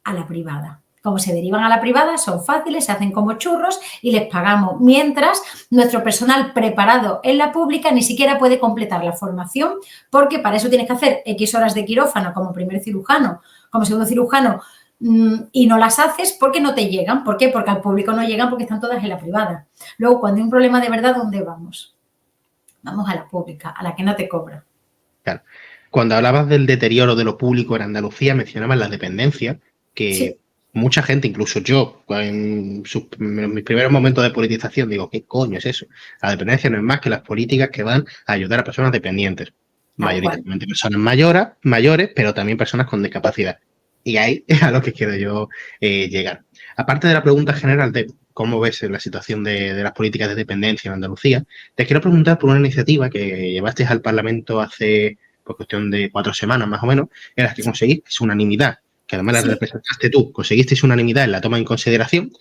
A la privada. Como se derivan a la privada, son fáciles, se hacen como churros y les pagamos. Mientras nuestro personal preparado en la pública ni siquiera puede completar la formación porque para eso tienes que hacer X horas de quirófano como primer cirujano, como segundo cirujano, y no las haces porque no te llegan. ¿Por qué? Porque al público no llegan porque están todas en la privada. Luego, cuando hay un problema de verdad, ¿dónde vamos? Vamos a la pública, a la que no te cobra. Claro. Cuando hablabas del deterioro de lo público en Andalucía, mencionabas la dependencia, que sí. Mucha gente, incluso yo, en mis primeros momentos de politización, digo, ¿qué coño es eso? La dependencia no es más que las políticas que van a ayudar a personas dependientes. Mayoritariamente personas mayores, pero también personas con discapacidad. Y ahí es a lo que quiero yo llegar. aparte de la pregunta general de cómo ves la situación de las políticas de dependencia en Andalucía, te quiero preguntar por una iniciativa que llevasteis al Parlamento hace por cuestión de 4 semanas más o menos, en la que conseguisteis unanimidad, que además la Sí. representaste tú, conseguisteis unanimidad en la toma en consideración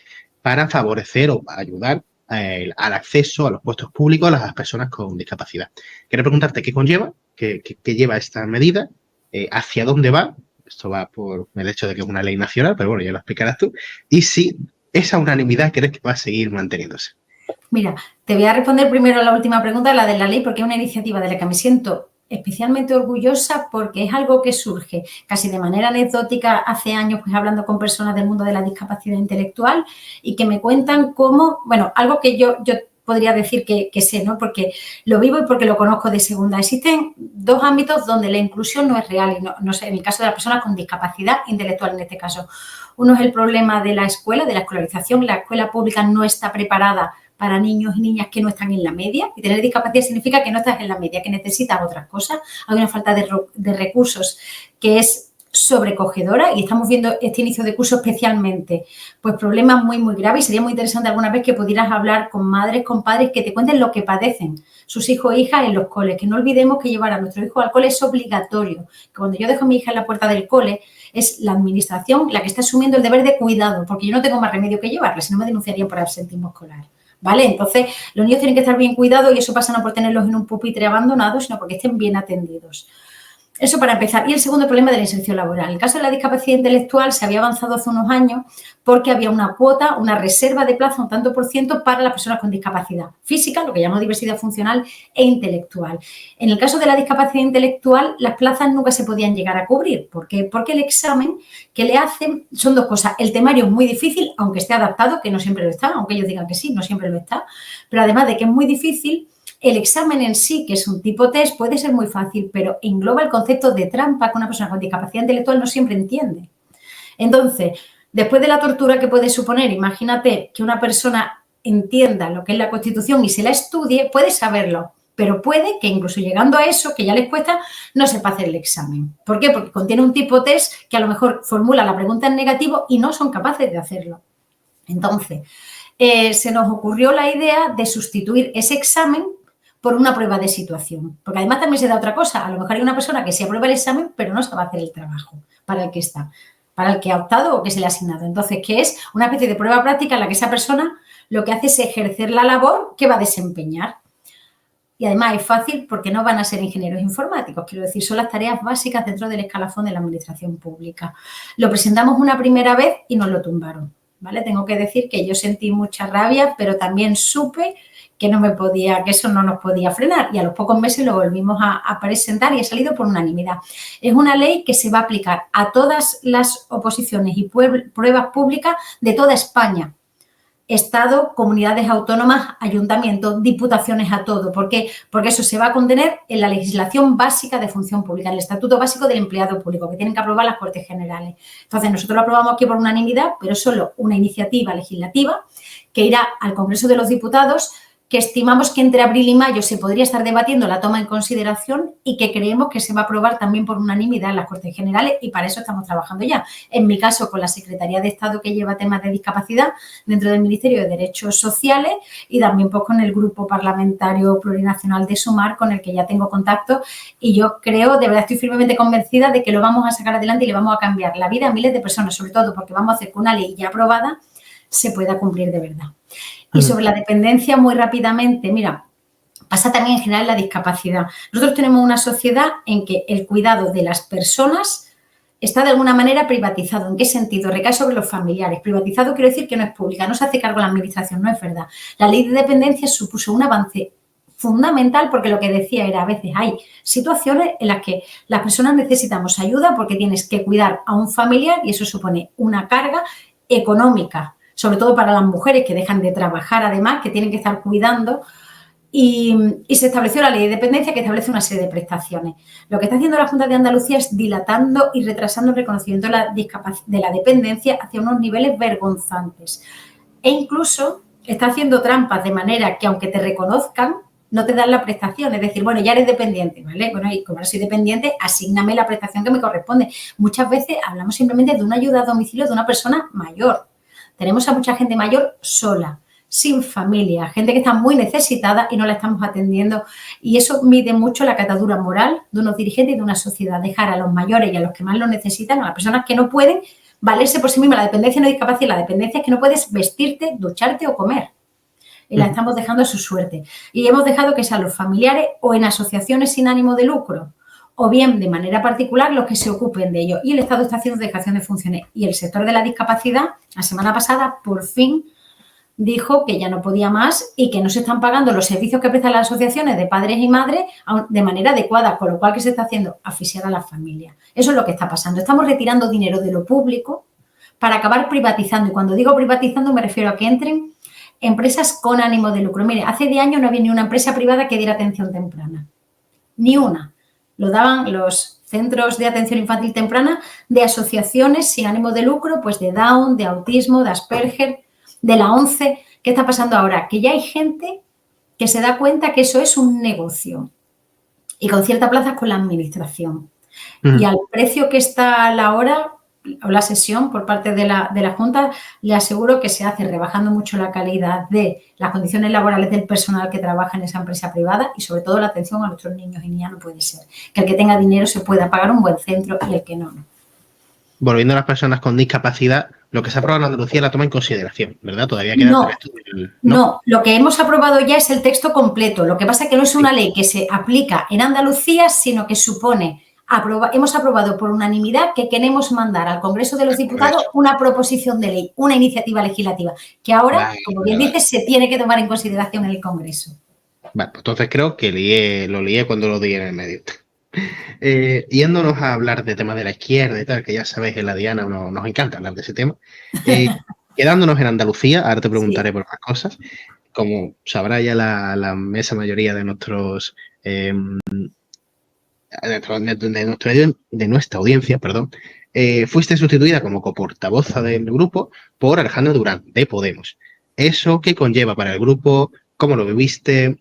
para favorecer o para ayudar al acceso a los puestos públicos a las personas con discapacidad. Quiero preguntarte qué conlleva, qué lleva esta medida, hacia dónde va. Esto va por el hecho de que es una ley nacional, pero bueno, ya lo explicarás tú. Y si esa unanimidad crees que va a seguir manteniéndose. Mira, te voy a responder primero a la última pregunta, la de la ley, porque es una iniciativa de la que me siento especialmente orgullosa porque es algo que surge casi de manera anecdótica hace años, pues hablando con personas del mundo de la discapacidad intelectual y que me cuentan cómo, bueno, algo que yo podría decir que sé, ¿no? Porque lo vivo y porque lo conozco de segunda. Existen 2 ámbitos donde la inclusión no es real, y no sé, en el caso de las personas con discapacidad intelectual en este caso. Uno es el problema de la escuela, de la escolarización. La escuela pública no está preparada para niños y niñas que no están en la media. Y tener discapacidad significa que no estás en la media, que necesitas otras cosas. Hay una falta de recursos que es sobrecogedora y estamos viendo este inicio de curso especialmente, pues problemas muy, muy graves. Y sería muy interesante alguna vez que pudieras hablar con madres, con padres que te cuenten lo que padecen sus hijos e hijas en los coles. Que no olvidemos que llevar a nuestro hijo al cole es obligatorio. Que cuando yo dejo a mi hija en la puerta del cole, es la administración la que está asumiendo el deber de cuidado, porque yo no tengo más remedio que llevarla, si no me denunciarían por absentismo escolar. ¿Vale? Entonces, los niños tienen que estar bien cuidados y eso pasa no por tenerlos en un pupitre abandonado, sino porque estén bien atendidos. Eso para empezar. Y el segundo problema de la inserción laboral. En el caso de la discapacidad intelectual se había avanzado hace unos años porque había una cuota, una reserva de plaza, un tanto por ciento para las personas con discapacidad física, lo que llamamos diversidad funcional e intelectual. En el caso de la discapacidad intelectual, las plazas nunca se podían llegar a cubrir. ¿Por qué? Porque el examen que le hacen son 2 cosas. El temario es muy difícil, aunque esté adaptado, que no siempre lo está, aunque ellos digan que sí, no siempre lo está, pero además de que es muy difícil, el examen en sí, que es un tipo test, puede ser muy fácil, pero engloba el concepto de trampa que una persona con discapacidad intelectual no siempre entiende. Entonces, después de la tortura que puede suponer, imagínate que una persona entienda lo que es la Constitución y se la estudie, puede saberlo, pero puede que incluso llegando a eso, que ya les cuesta, no sepa hacer el examen. ¿Por qué? Porque contiene un tipo test que a lo mejor formula la pregunta en negativo y no son capaces de hacerlo. Entonces, se nos ocurrió la idea de sustituir ese examen por una prueba de situación. Porque además también se da otra cosa. A lo mejor hay una persona que sí aprueba el examen, pero no sabe hacer el trabajo para el que está, para el que ha optado o que se le ha asignado. Entonces, ¿qué es? Una especie de prueba práctica en la que esa persona lo que hace es ejercer la labor que va a desempeñar. Y además es fácil porque no van a ser ingenieros informáticos. Quiero decir, son las tareas básicas dentro del escalafón de la administración pública. Lo presentamos una primera vez y nos lo tumbaron, ¿vale? Tengo que decir que yo sentí mucha rabia, pero también supe que eso no nos podía frenar y a los pocos meses lo volvimos a presentar y ha salido por unanimidad. Es una ley que se va a aplicar a todas las oposiciones y pruebas públicas de toda España. Estado, comunidades autónomas, ayuntamientos, diputaciones, a todo. ¿Por qué? Porque eso se va a contener en la legislación básica de función pública, en el Estatuto Básico del Empleado Público, que tienen que aprobar las Cortes Generales. Entonces, nosotros lo aprobamos aquí por unanimidad, pero es solo una iniciativa legislativa que irá al Congreso de los Diputados, que estimamos que entre abril y mayo se podría estar debatiendo la toma en consideración y que creemos que se va a aprobar también por unanimidad en las Cortes Generales y para eso estamos trabajando ya. En mi caso, con la Secretaría de Estado que lleva temas de discapacidad dentro del Ministerio de Derechos Sociales y también pues, con el Grupo Parlamentario Plurinacional de Sumar, con el que ya tengo contacto y yo creo, de verdad estoy firmemente convencida de que lo vamos a sacar adelante y le vamos a cambiar la vida a miles de personas, sobre todo porque vamos a hacer que una ley ya aprobada se pueda cumplir de verdad. Y sobre la dependencia, muy rápidamente, mira, pasa también en general en la discapacidad. Nosotros tenemos una sociedad en que el cuidado de las personas está de alguna manera privatizado. ¿En qué sentido? Recae sobre los familiares. Privatizado quiero decir que no es pública, no se hace cargo la administración, no es verdad. La ley de dependencia supuso un avance fundamental porque lo que decía era a veces hay situaciones en las que las personas necesitamos ayuda porque tienes que cuidar a un familiar y eso supone una carga económica, sobre todo para las mujeres que dejan de trabajar, además, que tienen que estar cuidando. Y se estableció la ley de dependencia que establece una serie de prestaciones. Lo que está haciendo la Junta de Andalucía es dilatando y retrasando el reconocimiento de la dependencia hacia unos niveles vergonzantes. E incluso está haciendo trampas de manera que, aunque te reconozcan, no te dan la prestación. Es decir, bueno, ya eres dependiente, ¿vale? Bueno, y como ahora soy dependiente, asígname la prestación que me corresponde. Muchas veces hablamos simplemente de una ayuda a domicilio de una persona mayor, Tenemos a mucha gente mayor sola, sin familia, gente que está muy necesitada y no la estamos atendiendo. Y eso mide mucho la catadura moral de unos dirigentes y de una sociedad. Dejar a los mayores y a los que más lo necesitan, a las personas que no pueden valerse por sí mismas. La dependencia no es discapacidad, la dependencia es que no puedes vestirte, ducharte o comer. Y la estamos dejando a su suerte. Y hemos dejado que sean los familiares o en asociaciones sin ánimo de lucro, o bien de manera particular los que se ocupen de ello. Y el Estado está haciendo dejación de funciones. Y el sector de la discapacidad, la semana pasada, por fin dijo que ya no podía más y que no se están pagando los servicios que prestan las asociaciones de padres y madres de manera adecuada, con lo cual, ¿qué se está haciendo? Asfixiar a las familias. Eso es lo que está pasando. Estamos retirando dinero de lo público para acabar privatizando. Y cuando digo privatizando me refiero a que entren empresas con ánimo de lucro. Mire, hace 10 años no había ni una empresa privada que diera atención temprana. Ni una. Lo daban los centros de atención infantil temprana de asociaciones sin ánimo de lucro, pues de Down, de autismo, de Asperger, de la ONCE. ¿Qué está pasando ahora? Que ya hay gente que se da cuenta que eso es un negocio y con cierta plaza con la administración. Y al precio que está la hora o la sesión por parte de la Junta, le aseguro que se hace rebajando mucho la calidad de las condiciones laborales del personal que trabaja en esa empresa privada y sobre todo la atención a nuestros niños y niñas. No puede ser que el que tenga dinero se pueda pagar un buen centro y el que no. Volviendo a las personas con discapacidad, lo que se ha aprobado en Andalucía la toma en consideración, ¿verdad? Todavía queda el resto No, lo que hemos aprobado ya es el texto completo. Lo que pasa es que no es una ley que se aplica en Andalucía, sino que supone, hemos aprobado por unanimidad que queremos mandar al Congreso de los Diputados una proposición de ley, una iniciativa legislativa, que ahora, como bien dices, se tiene que tomar en consideración en el Congreso. Vale, pues entonces creo que lo lié cuando lo di en el medio. Yéndonos a hablar de temas de la izquierda y tal, que ya sabéis, en la Diana nos encanta hablar de ese tema. Quedándonos en Andalucía, ahora te preguntaré por más cosas. Como sabrá ya la mesa mayoría de nuestros de nuestra audiencia, perdón, fuiste sustituida como coportavoza del grupo por Alejandra Durán, de Podemos. ¿Eso qué conlleva para el grupo? ¿Cómo lo viviste?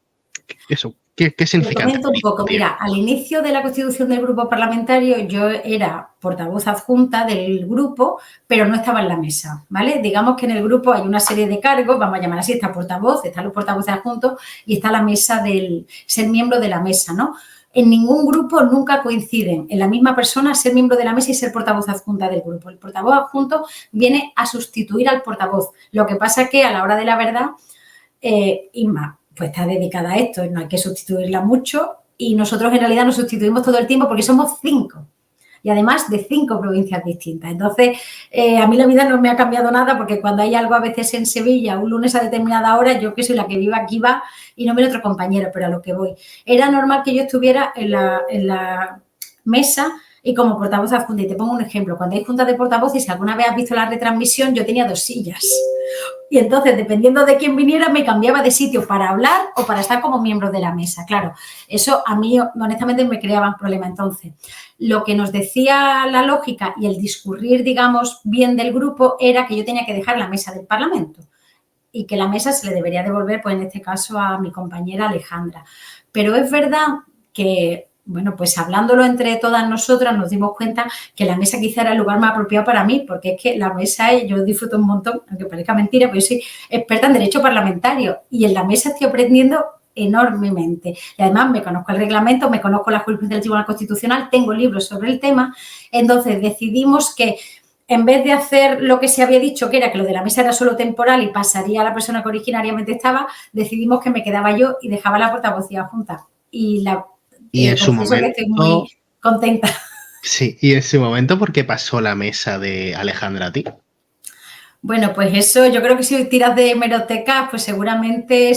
Eso, ¿qué significa? Te comento un poco. Mira, al inicio de la constitución del grupo parlamentario yo era portavoz adjunta del grupo, pero no estaba en la mesa, ¿vale? Digamos que en el grupo hay una serie de cargos, vamos a llamar así, está portavoz, están los portavoces adjuntos y está la mesa del ser miembro de la mesa, ¿no? En ningún grupo nunca coinciden en la misma persona ser miembro de la mesa y ser portavoz adjunta del grupo. El portavoz adjunto viene a sustituir al portavoz. Lo que pasa es que a la hora de la verdad, Inma, pues está dedicada a esto, no hay que sustituirla mucho y nosotros en realidad nos sustituimos todo el tiempo porque somos 5 y además de 5 provincias distintas. Entonces, a mí la vida no me ha cambiado nada porque cuando hay algo a veces en Sevilla, un lunes a determinada hora, yo que soy la que vive aquí va y no viene otro compañero, pero a lo que voy. Era normal que yo estuviera en la mesa y como portavoz adjunta. Y te pongo un ejemplo. Cuando hay juntas de portavoces, si alguna vez has visto la retransmisión, yo tenía 2 sillas. Y entonces, dependiendo de quién viniera, me cambiaba de sitio para hablar o para estar como miembro de la mesa. Claro, eso a mí, honestamente, me creaba problema. Entonces, lo que nos decía la lógica y el discurrir, digamos, bien del grupo era que yo tenía que dejar la mesa del Parlamento y que la mesa se le debería devolver, pues en este caso, a mi compañera Alejandra. Pero es verdad que, bueno, pues hablándolo entre todas nosotras nos dimos cuenta que la mesa quizá era el lugar más apropiado para mí, porque es que la mesa, yo disfruto un montón, aunque parezca mentira, pero yo soy experta en derecho parlamentario y en la mesa estoy aprendiendo enormemente. Y además me conozco el reglamento, me conozco la jurisprudencia del Tribunal Constitucional, tengo libros sobre el tema, entonces decidimos que en vez de hacer lo que se había dicho, que era que lo de la mesa era solo temporal y pasaría a la persona que originariamente estaba, decidimos que me quedaba yo y dejaba la portavocía junta. Y en su momento estoy muy contenta. Sí, y en su momento, ¿por qué pasó la mesa de Alejandra a ti? Bueno, pues eso, yo creo que si tiras de hemeroteca, pues seguramente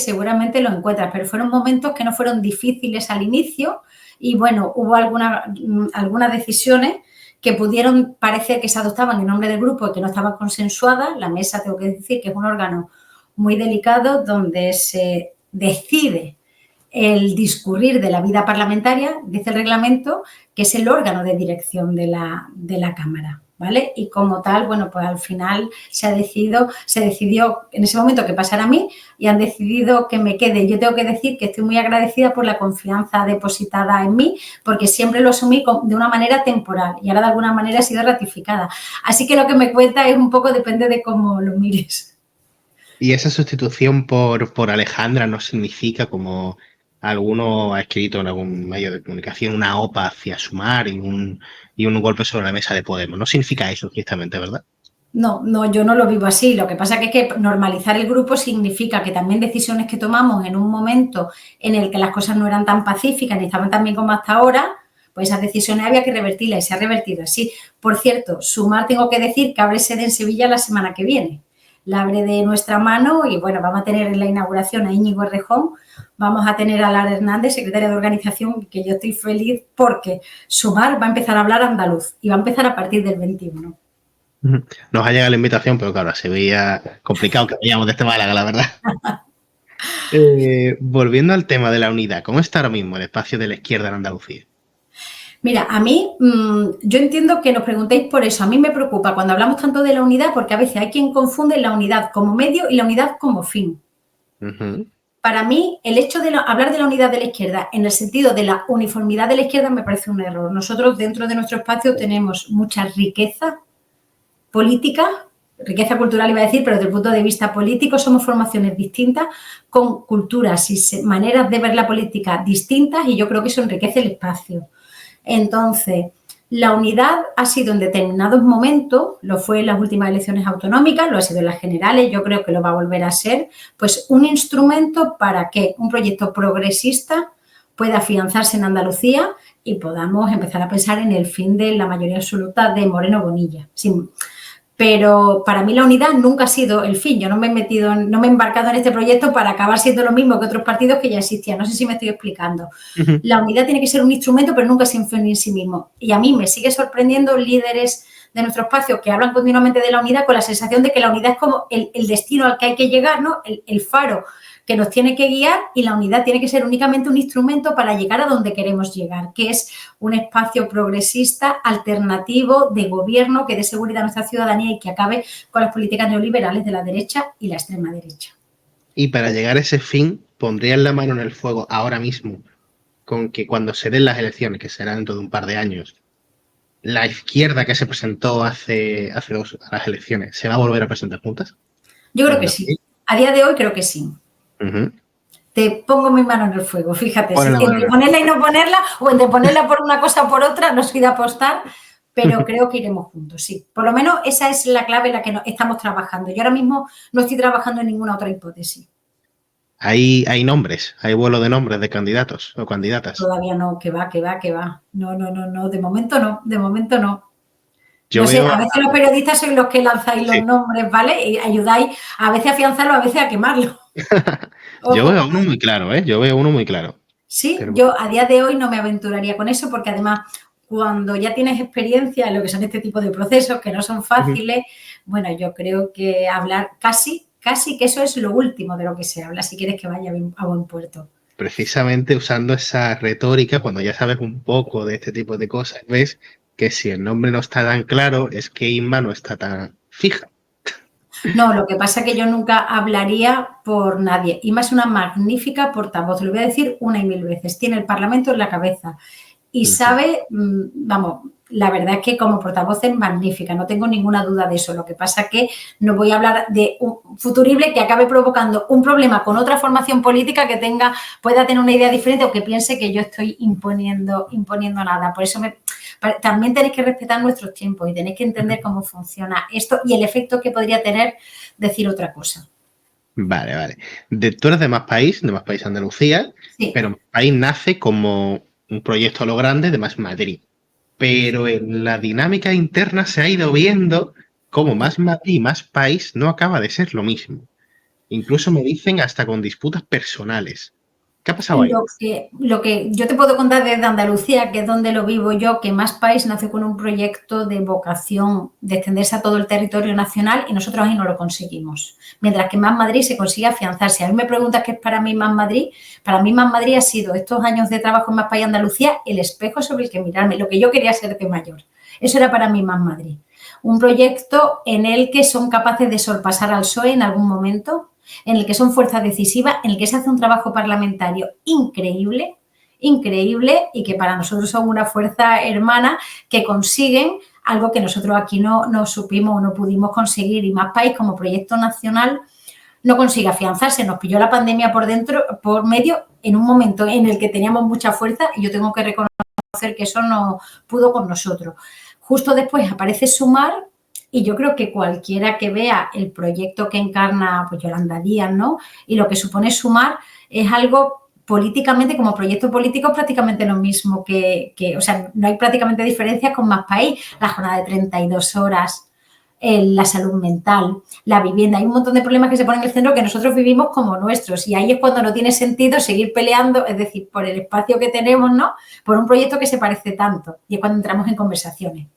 lo encuentras, pero fueron momentos que no fueron difíciles al inicio y bueno, hubo algunas decisiones que pudieron parecer que se adoptaban en nombre del grupo y que no estaban consensuadas. La mesa, tengo que decir, que es un órgano muy delicado donde se decide el discurrir de la vida parlamentaria, dice el reglamento, que es el órgano de dirección de la Cámara. ¿vale? Y como tal, bueno, pues al final se decidió en ese momento que pasara a mí y han decidido que me quede. Yo tengo que decir que estoy muy agradecida por la confianza depositada en mí, porque siempre lo asumí de una manera temporal y ahora de alguna manera he sido ratificada. Así que lo que me cuenta es un poco, depende de cómo lo mires. Y esa sustitución por Alejandra no significa, como alguno ha escrito en algún medio de comunicación, una OPA hacia Sumar y un golpe sobre la mesa de Podemos. No significa eso, ciertamente, ¿verdad? No, yo no lo vivo así. Lo que pasa es que normalizar el grupo significa que también decisiones que tomamos en un momento en el que las cosas no eran tan pacíficas ni estaban tan bien como hasta ahora, pues esas decisiones había que revertirlas y se ha revertido así. Por cierto, Sumar, tengo que decir que abre sede en Sevilla la semana que viene. La abre de nuestra mano y, bueno, vamos a tener en la inauguración a Íñigo Errejón, vamos a tener a Lara Hernández, secretaria de organización, que yo estoy feliz porque Sumar va a empezar a hablar andaluz y va a empezar a partir del 21. Nos ha llegado la invitación, pero claro, se veía complicado que vayamos desde Málaga, la verdad. Volviendo al tema de la unidad, ¿cómo está ahora mismo el espacio de la izquierda en Andalucía? Mira, a mí, yo entiendo que nos preguntéis por eso. A mí me preocupa cuando hablamos tanto de la unidad, porque a veces hay quien confunde la unidad como medio y la unidad como fin. Para mí, el hecho de hablar de la unidad de la izquierda en el sentido de la uniformidad de la izquierda me parece un error. Nosotros, dentro de nuestro espacio, tenemos mucha riqueza política, riqueza cultural iba a decir, pero desde el punto de vista político somos formaciones distintas, con culturas y maneras de ver la política distintas, y yo creo que eso enriquece el espacio. Entonces, la unidad ha sido en determinados momentos, lo fue en las últimas elecciones autonómicas, lo ha sido en las generales, yo creo que lo va a volver a ser, pues un instrumento para que un proyecto progresista pueda afianzarse en Andalucía y podamos empezar a pensar en el fin de la mayoría absoluta de Moreno Bonilla. Pero para mí la unidad nunca ha sido el fin. Yo no me he embarcado en este proyecto para acabar siendo lo mismo que otros partidos que ya existían. No sé si me estoy explicando. La unidad tiene que ser un instrumento, pero nunca es un fin en sí mismo. Y a mí me sigue sorprendiendo líderes de nuestro espacio que hablan continuamente de la unidad con la sensación de que la unidad es como el destino al que hay que llegar, ¿no? El faro que nos tiene que guiar, y la unidad tiene que ser únicamente un instrumento para llegar a donde queremos llegar, que es un espacio progresista, alternativo, de gobierno, que dé seguridad a nuestra ciudadanía y que acabe con las políticas neoliberales de la derecha y la extrema derecha. Y para llegar a ese fin, ¿pondrían la mano en el fuego ahora mismo con que cuando se den las elecciones, que será dentro de un par de años, la izquierda que se presentó hace dos a las elecciones, ¿se va a volver a presentar juntas? Yo creo que sí. A día de hoy creo que sí. Te pongo mi mano en el fuego, fíjate. Entre ponerla y no ponerla, o entre ponerla por una cosa o por otra, no soy de apostar, pero creo que iremos juntos, sí. Por lo menos esa es la clave en la que estamos trabajando. Yo ahora mismo no estoy trabajando en ninguna otra hipótesis. ¿Hay nombres? ¿Hay vuelo de nombres de candidatos o candidatas? Todavía no, que va. No, de momento no. No sé, a veces los periodistas sois los que lanzáis los nombres, ¿vale? Y ayudáis a veces a afianzarlo, a veces a quemarlo. Yo veo uno muy claro, ¿eh? Yo veo uno muy claro. Sí, pero yo a día de hoy no me aventuraría con eso, porque además cuando ya tienes experiencia en lo que son este tipo de procesos, que no son fáciles, bueno, yo creo que hablar casi que eso es lo último de lo que se habla, si quieres que vaya a buen puerto. Precisamente usando esa retórica, cuando ya sabes un poco de este tipo de cosas, ves que si el nombre no está tan claro, es que Inma no está tan fija. No, lo que pasa es que yo nunca hablaría por nadie. Inma es una magnífica portavoz, lo voy a decir una y mil veces. Tiene el Parlamento en la cabeza y sabe, vamos, la verdad es que como portavoz es magnífica, no tengo ninguna duda de eso. Lo que pasa es que no voy a hablar de un futurible que acabe provocando un problema con otra formación política que pueda tener una idea diferente o que piense que yo estoy imponiendo nada. Por eso también tenéis que respetar nuestros tiempos y tenéis que entender cómo funciona esto y el efecto que podría tener decir otra cosa. Vale. Tú eres de Más País Andalucía, sí. Pero Más País nace como un proyecto a lo grande de Más Madrid. Pero en la dinámica interna se ha ido viendo cómo Más Madrid y Más País no acaba de ser lo mismo. Incluso me dicen hasta con disputas personales. ¿Qué ha pasado ahí? Lo que yo te puedo contar desde Andalucía, que es donde lo vivo yo, que Más País nació con un proyecto de vocación de extenderse a todo el territorio nacional y nosotros ahí no lo conseguimos. Mientras que Más Madrid se consigue afianzarse. A mí me preguntas qué es para mí Más Madrid. Para mí Más Madrid ha sido estos años de trabajo en Más País Andalucía el espejo sobre el que mirarme, lo que yo quería ser de mayor. Eso era para mí Más Madrid. un proyecto en el que son capaces de sorpasar al PSOE en algún momento, en el que son fuerza decisiva, en el que se hace un trabajo parlamentario increíble, increíble, y que para nosotros son una fuerza hermana que consiguen algo que nosotros aquí no supimos o no pudimos conseguir, y Más País como proyecto nacional no consigue afianzarse. Nos pilló la pandemia por medio, en un momento en el que teníamos mucha fuerza, y yo tengo que reconocer que eso no pudo con nosotros. Justo después aparece Sumar, y yo creo que cualquiera que vea el proyecto que encarna pues Yolanda Díaz, ¿no?, y lo que supone Sumar, es algo políticamente, como proyecto político, prácticamente lo mismo o sea, no hay prácticamente diferencias con Más País. La jornada de 32 horas, la salud mental, la vivienda. Hay un montón de problemas que se ponen en el centro que nosotros vivimos como nuestros, y ahí es cuando no tiene sentido seguir peleando, es decir, por el espacio que tenemos, ¿no?, por un proyecto que se parece tanto, y es cuando entramos en conversaciones.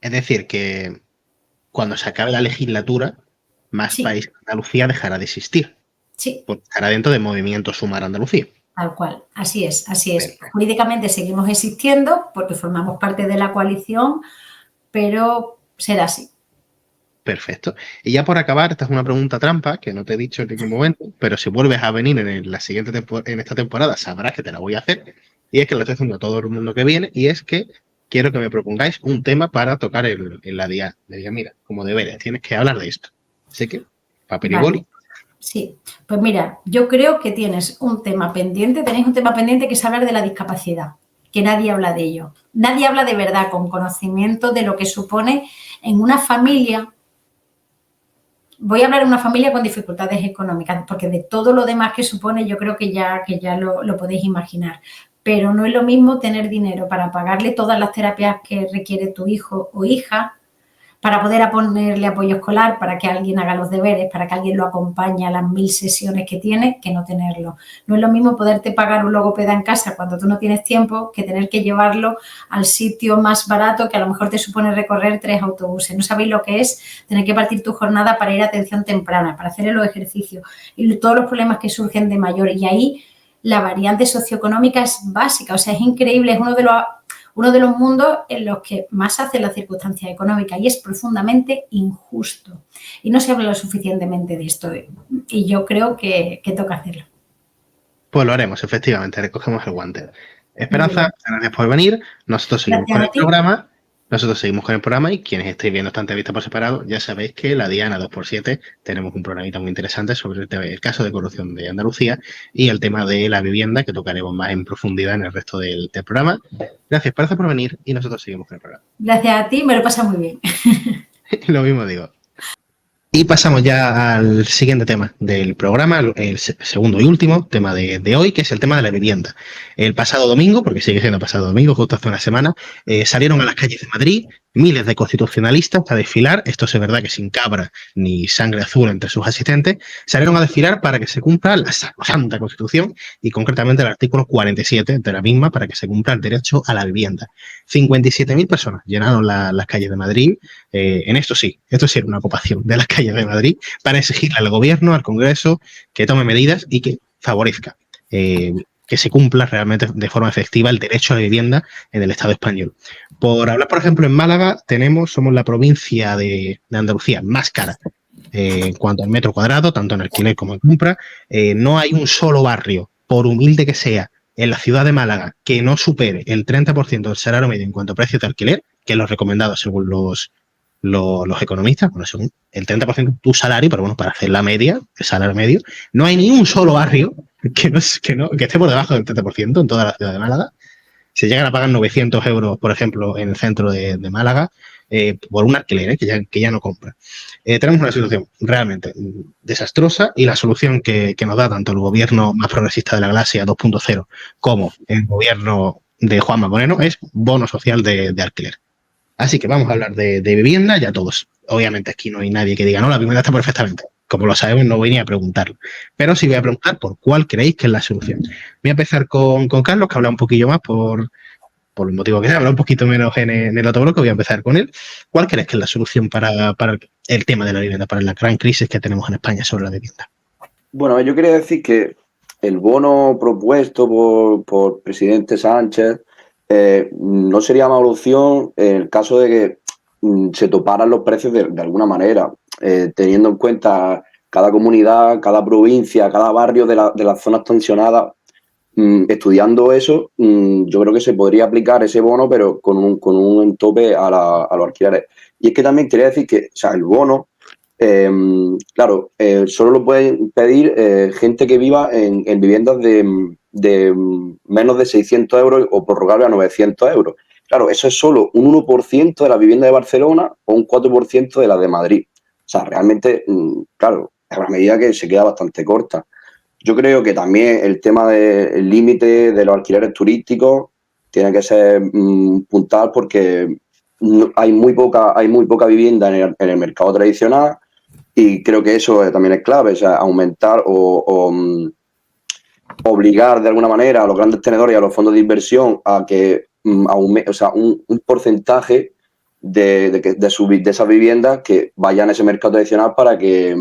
Es decir, que cuando se acabe la legislatura, Más Sí. País Andalucía dejará de existir. Sí. Pues estará dentro de Movimiento Sumar Andalucía. Tal cual, así es, así es. Perfecto. Jurídicamente seguimos existiendo porque formamos parte de la coalición, pero será así. Perfecto. Y ya por acabar, esta es una pregunta trampa que no te he dicho en ningún momento, pero si vuelves a venir en la siguiente en esta temporada, sabrás que te la voy a hacer. Y es que lo estoy haciendo a todo el mundo que viene, y es que quiero que me propongáis un tema para tocar en la DIA. Le diga, mira, como deberes, tienes que hablar de esto. Así que, papel y boli. Sí, pues mira, yo creo que tenéis un tema pendiente que es hablar de la discapacidad, que nadie habla de ello. Nadie habla de verdad, con conocimiento de lo que supone en una familia. Voy a hablar de una familia con dificultades económicas, porque de todo lo demás que supone yo creo que ya lo podéis imaginar. Pero no es lo mismo tener dinero para pagarle todas las terapias que requiere tu hijo o hija, para poder ponerle apoyo escolar, para que alguien haga los deberes, para que alguien lo acompañe a las 1000 sesiones que tiene, que no tenerlo. No es lo mismo poderte pagar un logopeda en casa cuando tú no tienes tiempo que tener que llevarlo al sitio más barato, que a lo mejor te supone recorrer 3 autobuses. No sabéis lo que es tener que partir tu jornada para ir a atención temprana, para hacer los ejercicios y todos los problemas que surgen de mayor. Y ahí la variante socioeconómica es básica, o sea, es increíble, es uno de los mundos en los que más hace la circunstancia económica, y es profundamente injusto. Y no se habla lo suficientemente de esto, y yo creo que toca hacerlo. Pues lo haremos, efectivamente, recogemos el guante. Esperanza, gracias por venir. Nosotros seguimos con el programa. Y quienes estéis viendo esta entrevista por separado, ya sabéis que la Diana 2x7 tenemos un programita muy interesante sobre el caso de corrupción de Andalucía y el tema de la vivienda, que tocaremos más en profundidad en el resto del programa. Gracias, Esperanza, por venir, y nosotros seguimos con el programa. Gracias a ti, me lo pasa muy bien. Lo mismo digo. Y pasamos ya al siguiente tema del programa, el segundo y último tema de hoy, que es el tema de la vivienda. El pasado domingo, porque sigue siendo pasado domingo, justo hace una semana, salieron a las calles de Madrid miles de constitucionalistas a desfilar, esto es verdad que sin cabra ni sangre azul entre sus asistentes, salieron a desfilar para que se cumpla la santa Constitución y concretamente el artículo 47 de la misma, para que se cumpla el derecho a la vivienda. 57.000 personas llenaron las calles de Madrid. Esto sí era una ocupación de las calles de Madrid para exigirle al gobierno, al Congreso, que tome medidas y que favorezca que se cumpla realmente de forma efectiva el derecho a la vivienda en el Estado español. Por hablar, por ejemplo, en Málaga somos la provincia de Andalucía más cara en cuanto al metro cuadrado, tanto en alquiler como en compra. No hay un solo barrio, por humilde que sea, en la ciudad de Málaga que no supere el 30% del salario medio en cuanto a precios de alquiler, que es lo recomendado según los economistas, bueno, según el 30% de tu salario, pero bueno, para hacer la media, el salario medio, no hay ni un solo barrio que esté por debajo del 30% en toda la ciudad de Málaga. Se llegan a pagar 900 euros, por ejemplo, en el centro de Málaga, por un alquiler que ya no compra. Tenemos una situación realmente desastrosa, y la solución que nos da tanto el gobierno más progresista de la Glasia 2.0 como el gobierno de Juanma Moreno es bono social de alquiler. Así que vamos a hablar de vivienda ya todos. Obviamente aquí no hay nadie que diga, no, la vivienda está perfectamente. Como lo sabemos, no voy ni a preguntarlo. Pero sí voy a preguntar por cuál creéis que es la solución. Voy a empezar con Carlos, que habla un poquillo más por el motivo que sea, habla un poquito menos en el otro bloque. Voy a empezar con él. ¿Cuál crees que es la solución para el tema de la vivienda, para la gran crisis que tenemos en España sobre la vivienda? Bueno, yo quería decir que el bono propuesto por el presidente Sánchez no sería mala opción en el caso de que se toparan los precios de alguna manera, teniendo en cuenta cada comunidad, cada provincia, cada barrio de las zonas tensionadas. Estudiando eso, yo creo que se podría aplicar ese bono, pero con un tope a los alquileres. Y es que también quería decir que, o sea, el bono, claro, solo lo pueden pedir gente que viva en viviendas de menos de 600 euros o prorrogable a 900 euros. Claro, eso es solo un 1% de la vivienda de Barcelona o un 4% de la de Madrid. O sea, realmente, claro, es una medida que se queda bastante corta. Yo creo que también el tema del límite de los alquileres turísticos tiene que ser puntal, porque hay muy poca vivienda en el mercado tradicional, y creo que eso también es clave, o sea, aumentar o obligar de alguna manera a los grandes tenedores y a los fondos de inversión a que o sea, un porcentaje de esas viviendas que vayan a ese mercado tradicional, para que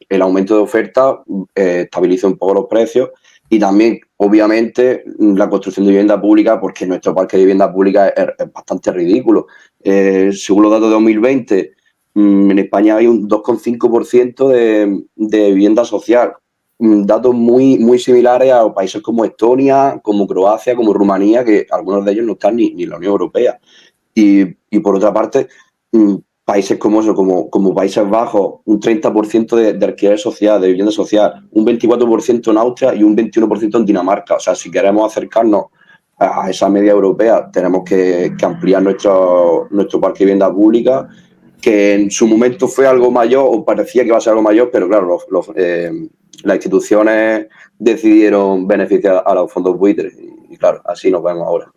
el aumento de oferta estabilice un poco los precios. Y también, obviamente, la construcción de vivienda pública, porque nuestro parque de vivienda pública es bastante ridículo. Según los datos de 2020, en España hay un 2,5% de vivienda social. Datos muy similares a países como Estonia, como Croacia, como Rumanía, que algunos de ellos no están ni en la Unión Europea. Y por otra parte, países como eso, como Países Bajos, un 30% de alquiler social, de vivienda social, un 24% en Austria y un 21% en Dinamarca. O sea, si queremos acercarnos a esa media europea, tenemos que ampliar nuestro parque de vivienda pública, que en su momento fue algo mayor, o parecía que iba a ser algo mayor, pero claro, las instituciones decidieron beneficiar a los fondos buitres, y claro, así nos vemos ahora.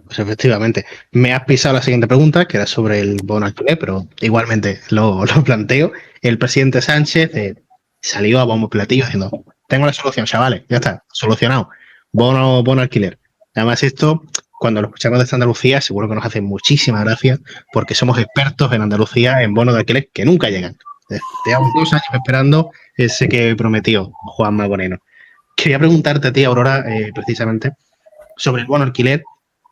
Pues efectivamente, me has pisado la siguiente pregunta, que era sobre el bono alquiler, pero igualmente lo planteo. El presidente Sánchez salió a bombo y platillo diciendo: tengo la solución, chavales, ya está, solucionado. Bono alquiler. Además, esto, cuando lo escuchamos desde Andalucía, seguro que nos hace muchísima gracia, porque somos expertos en Andalucía en bonos de alquiler que nunca llegan. Llevamos 2 años esperando ese que prometió Juanma Moreno. Quería preguntarte a ti, Aurora, precisamente, sobre el bono alquiler,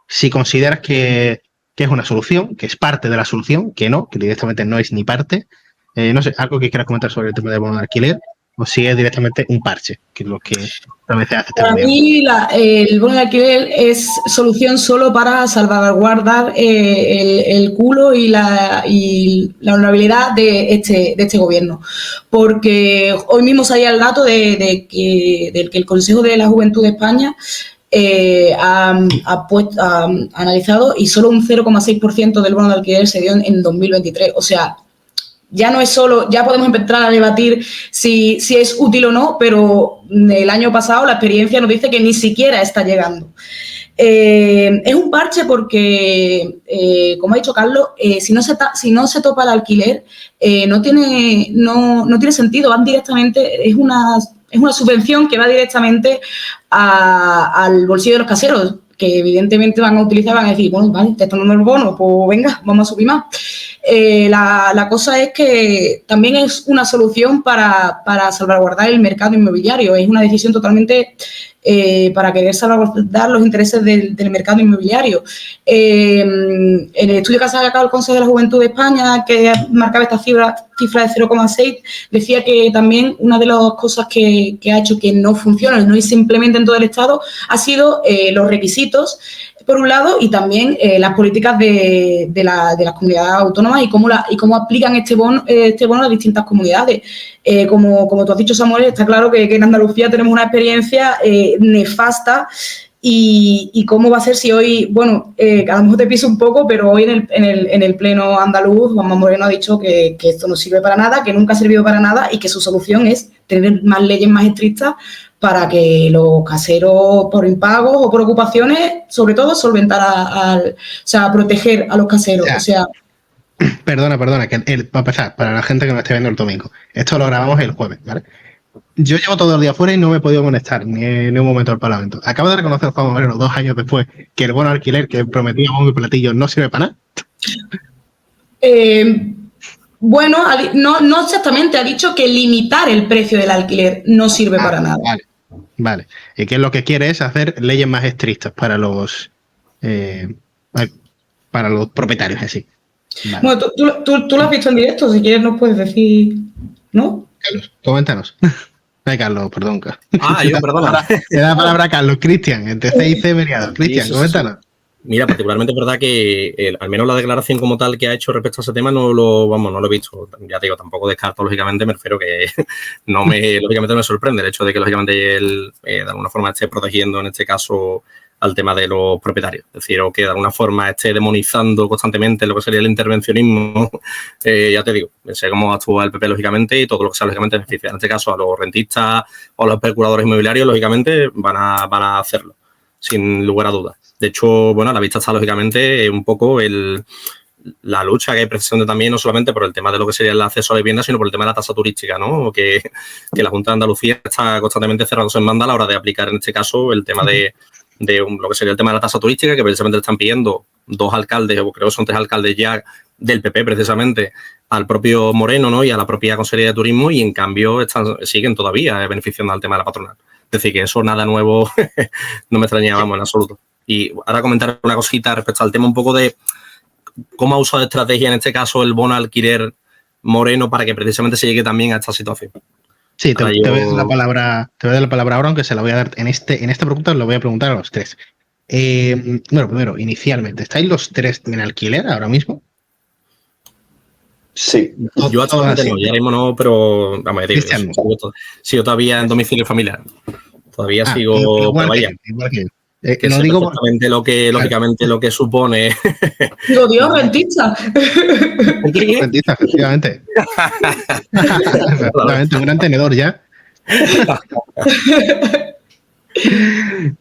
si consideras que es una solución, que es parte de la solución, que no, que directamente no es ni parte. No sé, algo que quieras comentar sobre el tema del bono de alquiler, o si es directamente un parche, que es lo que a veces hace este Para gobierno. mí, el bono de alquiler es solución solo para salvaguardar el culo y la honorabilidad de este gobierno. Porque hoy mismo salía el dato del que el Consejo de la Juventud de España ha analizado, y solo un 0,6% del bono de alquiler se dio en 2023. O sea, ya no es solo, ya podemos empezar a debatir si es útil o no, pero el año pasado la experiencia nos dice que ni siquiera está llegando. Es un parche porque, como ha dicho Carlos, si no se topa el alquiler, no tiene sentido. Van directamente, es una subvención que va directamente al bolsillo de los caseros, que evidentemente van a decir, bueno, vale, te están dando el bono, pues venga, vamos a subir más. La cosa es que también es una solución para salvaguardar el mercado inmobiliario. Es una decisión totalmente para querer salvaguardar los intereses del mercado inmobiliario. En el estudio que ha sacado el Consejo de la Juventud de España, que marcaba esta cifra de 0,6, decía que también una de las cosas que ha hecho que no funcione, no simplemente en todo el Estado, ha sido los requisitos, por un lado, y también las políticas de las comunidades autónomas y cómo aplican este bono a las distintas comunidades. Como tú has dicho, Samuel, está claro que en Andalucía tenemos una experiencia nefasta. Y cómo va a ser si hoy, bueno, a lo mejor te piso un poco, pero hoy en el pleno andaluz, Juanma Moreno ha dicho que esto no sirve para nada, que nunca ha servido para nada, y que su solución es tener más leyes más estrictas para que los caseros, por impagos o por ocupaciones, sobre todo, solventar proteger a los caseros. O sea, Perdona, que para empezar, para la gente que nos esté viendo el domingo, esto lo grabamos el jueves, ¿vale? Yo llevo todo el día fuera y no me he podido conectar ni en un momento al Parlamento. Acabo de reconocer, Juan Moreno, 2 años después, que el bono alquiler que prometía bombo y platillo no sirve para nada. Bueno, no exactamente. Ha dicho que limitar el precio del alquiler no sirve para nada. Vale. Y que lo que quiere es hacer leyes más estrictas para los propietarios así. Vale. Bueno, tú lo has visto en directo, si quieres nos puedes decir, ¿no? Carlos, coméntanos. Ay, Carlos, perdón. Yo, perdona. Te da la palabra a Carlos. Cristian, entre C y C veniado. Cristian, Sí. coméntanos. Mira, particularmente es verdad que al menos la declaración como tal que ha hecho respecto a ese tema no lo he visto. Ya te digo, tampoco descarto, lógicamente, me refiero que lógicamente no me sorprende el hecho de que, lógicamente, él de alguna forma esté protegiendo, en este caso, al tema de los propietarios. Es decir, o que de alguna forma esté demonizando constantemente lo que sería el intervencionismo. Ya te digo, sé cómo actúa el PP, lógicamente, y todo lo que sea, lógicamente, beneficia. En este caso, a los rentistas o a los especuladores inmobiliarios, lógicamente, van a hacerlo, sin lugar a dudas. De hecho, bueno, a la vista está, lógicamente, un poco la lucha que hay precisamente también, no solamente por el tema de lo que sería el acceso a la vivienda, sino por el tema de la tasa turística, ¿no? Que la Junta de Andalucía está constantemente cerrándose en banda a la hora de aplicar, en este caso, el tema de lo que sería el tema de la tasa turística, que precisamente le están pidiendo 2 alcaldes, o creo que son 3 alcaldes ya del PP, precisamente, al propio Moreno, ¿no? Y a la propia Consejería de Turismo, y en cambio siguen todavía beneficiando al tema de la patronal. Es decir, que eso nada nuevo no me extrañaba, vamos, en absoluto. Y ahora comentar una cosita respecto al tema un poco de cómo ha usado de estrategia, en este caso, el bono alquiler Moreno para que precisamente se llegue también a esta situación. Sí, te voy a dar la palabra ahora, aunque se la voy a dar en esta pregunta, lo voy a preguntar a los 3. Bueno, primero, inicialmente, ¿estáis los 3 en alquiler ahora mismo? Sí. Yo actualmente no, ya mismo no, pero vamos, sigo todavía en domicilio familiar. Todavía sigo, igual vaya. Igual que que no digo perfectamente lo que, lógicamente, lo que supone. Digo, Dios, rentista. Rentista, efectivamente. Efectivamente, un gran tenedor ya.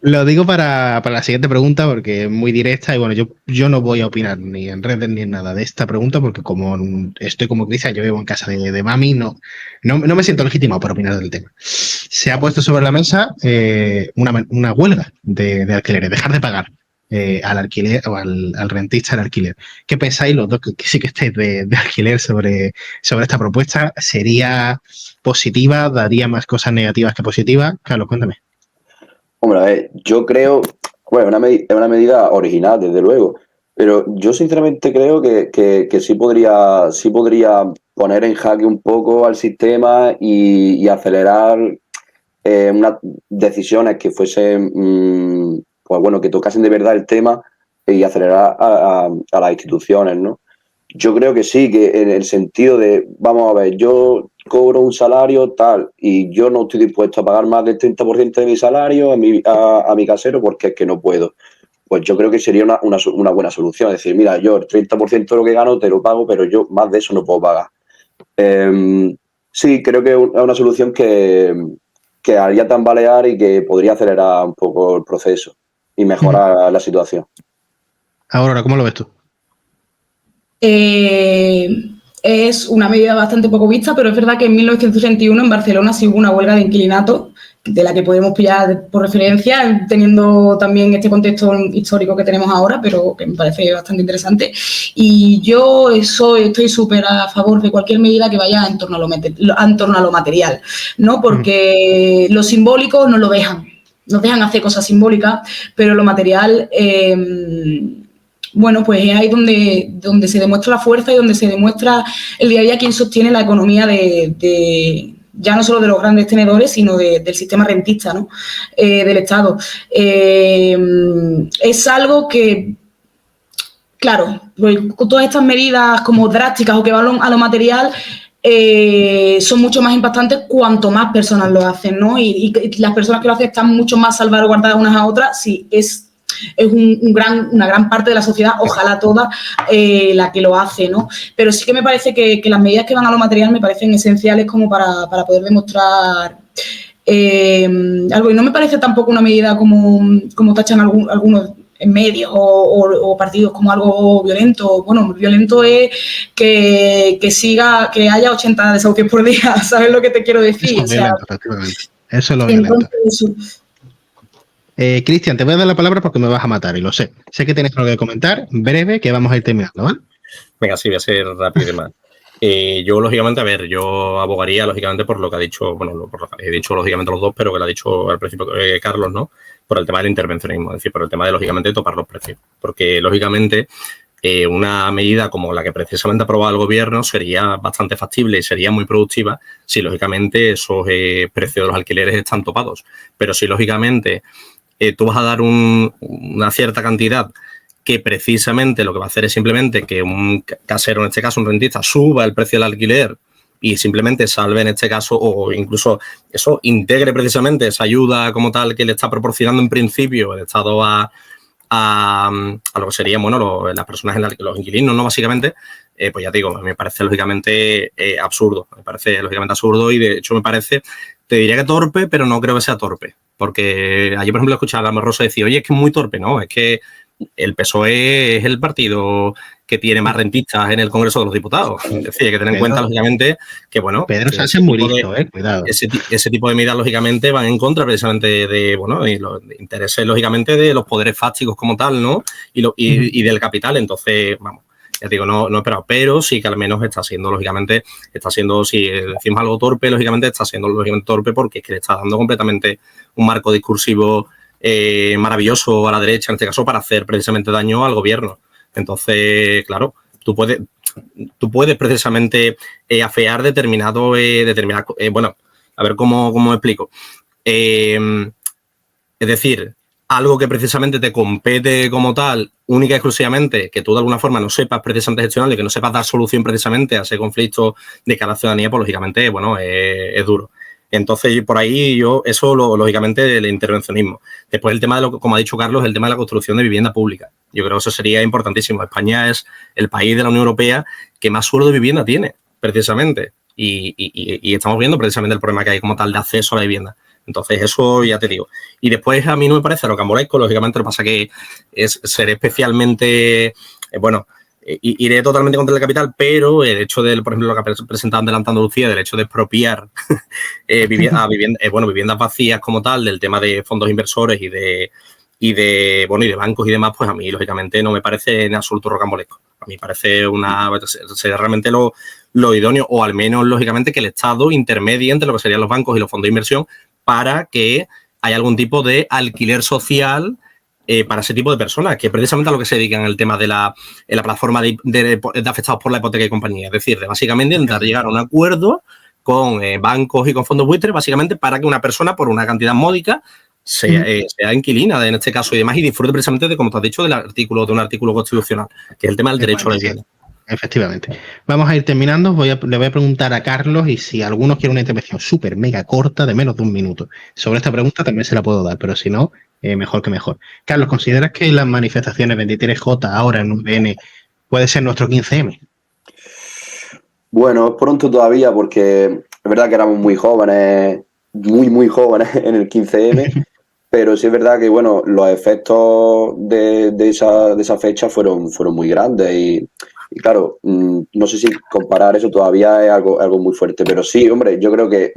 Lo digo para la siguiente pregunta porque es muy directa y bueno, yo no voy a opinar ni en redes ni en nada de esta pregunta porque como estoy como Cristian, yo vivo en casa de mami, no me siento legitimado para opinar del tema. Se ha puesto sobre la mesa una huelga de alquileres, dejar de pagar al alquiler o al rentista el alquiler. ¿Qué pensáis los dos que sí que estáis de alquiler sobre esta propuesta? ¿Sería positiva? ¿Daría más cosas negativas que positivas? Carlos, cuéntame. Hombre, a ver, yo creo, bueno, es una medida original, desde luego, pero yo sinceramente creo que sí podría poner en jaque un poco al sistema y acelerar unas decisiones que fuesen, pues bueno, que tocasen de verdad el tema y acelerar a las instituciones, ¿no? Yo creo que sí, que en el sentido de, vamos a ver, yo cobro un salario tal y yo no estoy dispuesto a pagar más del 30% de mi salario a mi casero porque es que no puedo. Pues yo creo que sería una buena solución. Es decir, mira, yo el 30% de lo que gano te lo pago, pero yo más de eso no puedo pagar. Sí, creo que es una solución que haría tambalear y que podría acelerar un poco el proceso y mejorar la situación. Ahora, ¿cómo lo ves tú? Es una medida bastante poco vista, pero es verdad que en 1961 en Barcelona sí hubo una huelga de inquilinatos, de la que podemos pillar por referencia, teniendo también este contexto histórico que tenemos ahora, pero que me parece bastante interesante. Y yo estoy súper a favor de cualquier medida que vaya en torno a lo material, ¿no? Porque lo simbólico nos dejan hacer cosas simbólicas, pero lo material... bueno, pues es ahí donde se demuestra la fuerza y donde se demuestra el día a día quién sostiene la economía de ya no solo de los grandes tenedores, sino del sistema rentista, ¿no? Del Estado. Es algo que, claro, pues, con todas estas medidas como drásticas o que van a lo material, son mucho más impactantes cuanto más personas lo hacen, ¿no? Y las personas que lo hacen están mucho más salvaguardadas unas a otras si es una gran parte de la sociedad, ojalá toda, la que lo hace, ¿no? Pero sí que me parece que las medidas que van a lo material me parecen esenciales como para poder demostrar algo. Y no me parece tampoco una medida como tachan algunos en medios o partidos como algo violento. Bueno, violento es que haya 80 desahucios por día, ¿sabes lo que te quiero decir? Eso es violento, efectivamente. Eso es lo violento. Cristian, te voy a dar la palabra porque me vas a matar y lo sé. Sé que tienes algo que comentar, breve, que vamos a ir terminando, ¿vale? Venga, sí, voy a ser rápido y demás. Yo, lógicamente, yo abogaría, lógicamente, por lo que ha dicho, bueno, por lo que he dicho, lógicamente, los dos, pero que lo ha dicho al principio Carlos, ¿no? Por el tema del intervencionismo, es decir, por el tema de, lógicamente, topar los precios. Porque, lógicamente, una medida como la que precisamente ha aprobado el gobierno sería bastante factible y sería muy productiva si, lógicamente, esos precios de los alquileres están topados. Pero si, lógicamente, tú vas a dar una cierta cantidad que precisamente lo que va a hacer es simplemente que un casero, en este caso un rentista, suba el precio del alquiler y simplemente salve en este caso, o incluso eso integre precisamente esa ayuda como tal que le está proporcionando en principio el Estado a lo que serían, bueno, las personas, los inquilinos, ¿no? Básicamente, pues ya te digo, me parece lógicamente absurdo. Me parece lógicamente absurdo y de hecho me parece, te diría que torpe, pero no creo que sea torpe. Porque ayer, por ejemplo, escuchaba a Lama Rosa decir, oye, es que es muy torpe, ¿no? Es que el PSOE es el partido que tiene más rentistas en el Congreso de los Diputados. Es decir, hay que tener en cuenta, lógicamente, que, bueno, Pedro Sánchez es muy listo, cuidado. Ese tipo de medidas, lógicamente, van en contra precisamente de, bueno, y los intereses, lógicamente, de los poderes fácticos como tal, ¿no? Y del capital. Entonces, vamos, ya digo, no he esperado, pero sí que al menos está siendo, lógicamente, si decimos algo torpe, lógicamente está siendo lógicamente torpe porque es que le está dando completamente un marco discursivo maravilloso a la derecha, en este caso, para hacer precisamente daño al gobierno. Entonces, claro, tú puedes precisamente afear determinado, bueno, a ver cómo me explico. Es decir, algo que precisamente te compete como tal, única y exclusivamente, que tú de alguna forma no sepas precisamente gestionarlo y que no sepas dar solución precisamente a ese conflicto de cada ciudadanía, pues lógicamente, bueno, es duro. Entonces, por ahí eso, lógicamente, el intervencionismo. Después, el tema de como ha dicho Carlos, el tema de la construcción de vivienda pública. Yo creo que eso sería importantísimo. España es el país de la Unión Europea que más suelo de vivienda tiene, precisamente. Y estamos viendo precisamente el problema que hay como tal de acceso a la vivienda. Entonces, eso ya te digo. Y después, a mí no me parece rocambolesco, lógicamente, lo que pasa que seré especialmente, iré totalmente contra el capital, pero el hecho de, por ejemplo, lo que ha presentado ante Andalucía, del hecho de expropiar viviendas vacías como tal, del tema de fondos inversores y de bancos y demás, pues a mí, lógicamente, no me parece en absoluto rocambolesco. A mí me parece sería realmente lo idóneo, o al menos, lógicamente, que el Estado intermedie entre lo que serían los bancos y los fondos de inversión para que haya algún tipo de alquiler social para ese tipo de personas, que precisamente a lo que se dedican el tema de la plataforma de afectados por la hipoteca y compañía. Es decir, de básicamente intentar llegar a un acuerdo con bancos y con fondos buitres, básicamente para que una persona, por una cantidad módica, sea inquilina en este caso y demás, y disfrute precisamente de, como te has dicho, de un artículo constitucional, que es el tema del derecho a la vivienda. Efectivamente. Vamos a ir terminando. Le voy a preguntar a Carlos y si alguno quiere una intervención súper mega corta de menos de un minuto sobre esta pregunta también se la puedo dar, pero si no, mejor que mejor. Carlos, ¿consideras que las manifestaciones 23J ahora en UPN puede ser nuestro 15M? Bueno, es pronto todavía porque es verdad que éramos muy jóvenes, muy jóvenes en el 15M, pero sí es verdad que, bueno, los efectos de esa fecha fueron muy grandes y claro, no sé si comparar eso todavía es algo muy fuerte, pero sí, hombre, yo creo que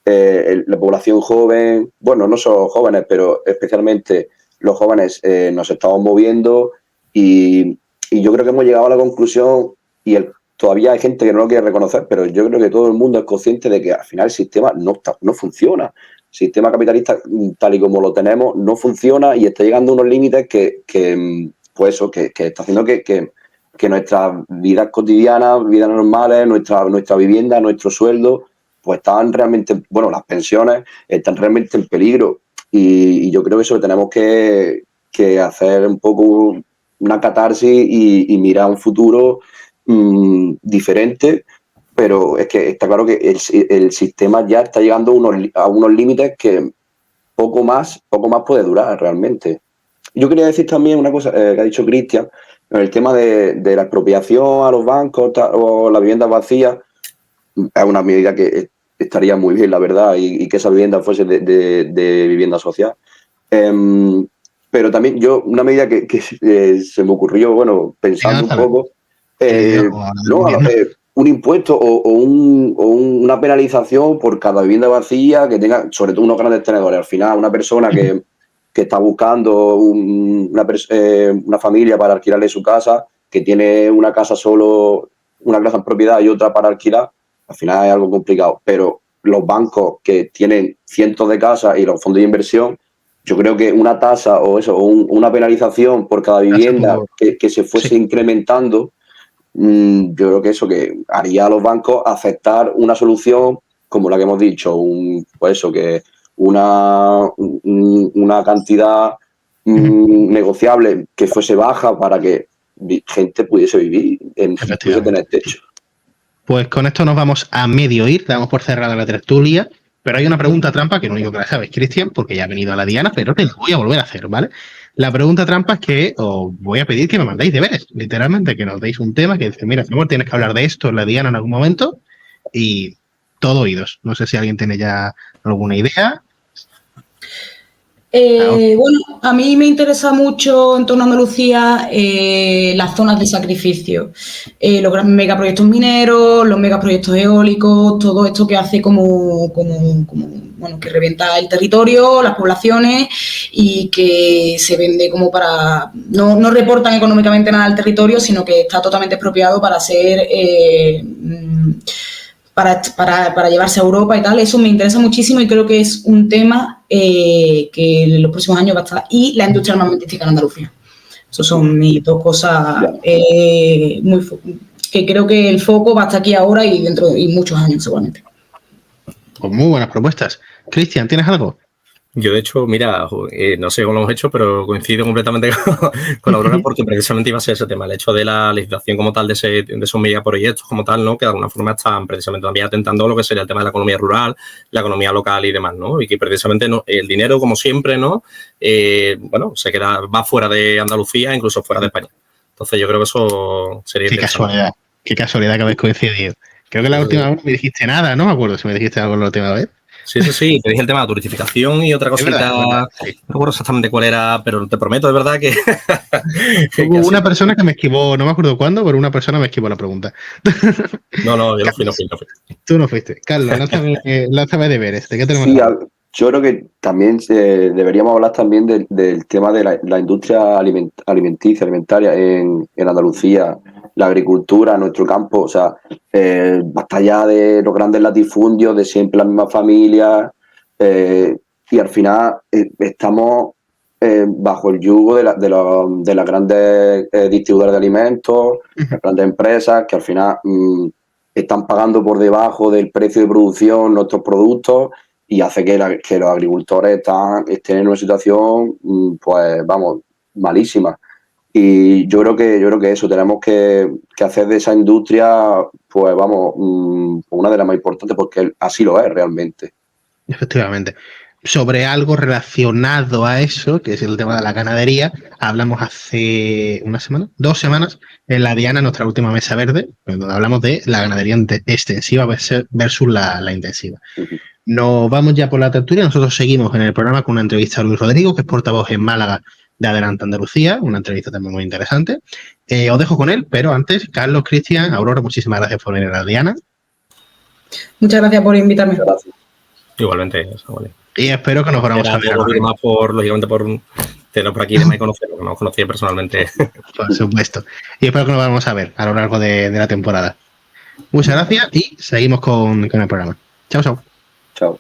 la población joven, bueno, no solo jóvenes, pero especialmente los jóvenes nos estamos moviendo y yo creo que hemos llegado a la conclusión y todavía hay gente que no lo quiere reconocer, pero yo creo que todo el mundo es consciente de que al final el sistema no funciona. El sistema capitalista, tal y como lo tenemos, no funciona y está llegando a unos límites que está haciendo que nuestras vidas cotidianas, vidas normales, nuestra vivienda, nuestro sueldo, pues están realmente, las pensiones están realmente en peligro. Y yo creo que eso tenemos que hacer un poco una catarsis y mirar un futuro diferente, pero es que está claro que el sistema ya está llegando a unos límites que poco más puede durar realmente. Yo quería decir también una cosa que ha dicho Cristian, el tema de la expropiación a los bancos o las viviendas vacías, es una medida que estaría muy bien, la verdad, y que esa vivienda fuese de vivienda social. Pero también una medida que se me ocurrió, pensando un poco, un impuesto o una penalización por cada vivienda vacía que tenga, sobre todo unos grandes tenedores. Al final, una persona que está buscando una familia para alquilarle su casa, que tiene una casa en propiedad y otra para alquilar, al final es algo complicado. Pero los bancos que tienen cientos de casas y los fondos de inversión, yo creo que una tasa o eso, o una penalización por cada vivienda que se fuese incrementando, yo creo que eso que haría a los bancos aceptar una solución como la que hemos dicho, pues eso, que una cantidad negociable que fuese baja para que gente pudiese vivir, pudiese tener techo. Pues con esto nos vamos a medio ir, damos por cerrada la tertulia, pero hay una pregunta trampa que no digo que la sabes, Cristian, porque ya ha venido a la diana, pero te la voy a volver a hacer, ¿vale? La pregunta trampa es que os voy a pedir que me mandéis deberes, literalmente, que nos deis un tema que dice, mira, amor, tienes que hablar de esto en la diana en algún momento y todo oídos. No sé si alguien tiene ya alguna idea. Bueno, a mí me interesa mucho en torno a Andalucía las zonas de sacrificio, los grandes megaproyectos mineros, los megaproyectos eólicos, todo esto que hace como que revienta el territorio, las poblaciones y que se vende como para... No reportan económicamente nada al territorio, sino que está totalmente expropiado para ser... Para llevarse a Europa y tal. Eso me interesa muchísimo y creo que es un tema que en los próximos años va a estar. Y la industria armamentística en Andalucía. Esas son mis dos cosas que creo que el foco va a estar aquí ahora y dentro y muchos años seguramente. Pues muy buenas propuestas. Cristian, ¿tienes algo? Yo, de hecho, mira, no sé cómo lo hemos hecho, pero coincido completamente con Aurora porque precisamente iba a ser ese tema, el hecho de la legislación como tal de esos megaproyectos como tal, ¿no? Que de alguna forma están precisamente también atentando a lo que sería el tema de la economía rural, la economía local y demás, ¿no? Y que precisamente el dinero, como siempre, ¿no? Va fuera de Andalucía, incluso fuera de España. Entonces, yo creo que eso sería interesante. Qué casualidad que habéis coincidido. Creo que la última vez no me dijiste nada, no me acuerdo si me dijiste algo la última vez. Sí, te dije el tema de turistificación y otra cosita, no recuerdo exactamente cuál era, pero te prometo, de verdad que... Hubo una persona que me esquivó, no me acuerdo cuándo, pero una persona me esquivó la pregunta. No, yo no fui. Tú no fuiste. Carlos, lánzame deberes. ¿De qué tenemos que hablar? Yo creo que también deberíamos hablar también del tema de la industria alimentaria en Andalucía, la agricultura, nuestro campo, o sea, basta ya de los grandes latifundios, de siempre la misma familia, y al final estamos bajo el yugo de las grandes distribuidoras de alimentos, las grandes empresas, que al final están pagando por debajo del precio de producción nuestros productos y hace que los agricultores estén en una situación, pues vamos, malísima. Y yo creo que eso, tenemos que hacer de esa industria, pues vamos, una de las más importantes, porque así lo es realmente. Efectivamente. Sobre algo relacionado a eso, que es el tema de la ganadería, hablamos hace 2 semanas, en la Diana, nuestra última mesa verde, donde hablamos de la ganadería extensiva versus la intensiva. Nos vamos ya por la tertulia. Nosotros seguimos en el programa con una entrevista a Luis Rodrigo, que es portavoz en Málaga de Adelante Andalucía, una entrevista también muy interesante. Os dejo con él, pero antes, Carlos, Cristian, Aurora, muchísimas gracias por venir a la Diana. Muchas gracias por invitarme. Gracias. Igualmente, vale. Y espero que nos volvamos a ver. Lógicamente por tenerlo por aquí y conocerlo, que no os conocía personalmente. Por supuesto. Y espero que nos vamos a ver a lo largo de la temporada. Muchas gracias y seguimos con el programa. Chao. Chao.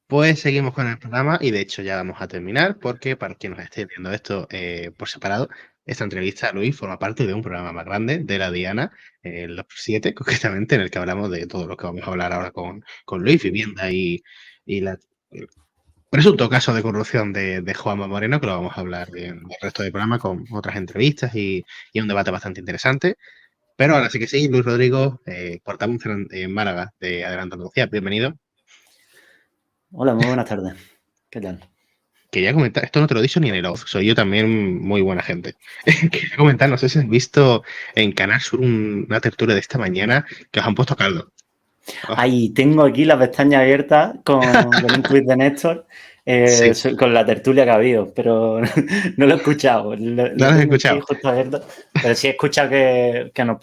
Pues seguimos con el programa y de hecho ya vamos a terminar porque para quien nos esté viendo esto por separado, esta entrevista a Luis forma parte de un programa más grande de la Diana, los 7 concretamente, en el que hablamos de todo lo que vamos a hablar ahora con Luis, vivienda y el presunto caso de corrupción de Juanma Moreno, que lo vamos a hablar en el resto del programa con otras entrevistas y un debate bastante interesante. Pero ahora sí que sí, Luis Rodrigo, portavoz en Málaga de Adelante Andalucía, bienvenido. Hola, muy buenas tardes. ¿Qué tal? Quería comentar, esto no te lo he dicho ni en el off, soy yo también muy buena gente. Quería comentar, no sé si has visto en Canal Sur una tertulia de esta mañana que os han puesto caldo. Ahí tengo aquí la pestaña abierta con un tuit de Néstor, sí, con la tertulia que ha habido, pero no lo he escuchado. No lo has escuchado. Justo abierto, pero sí he escuchado que no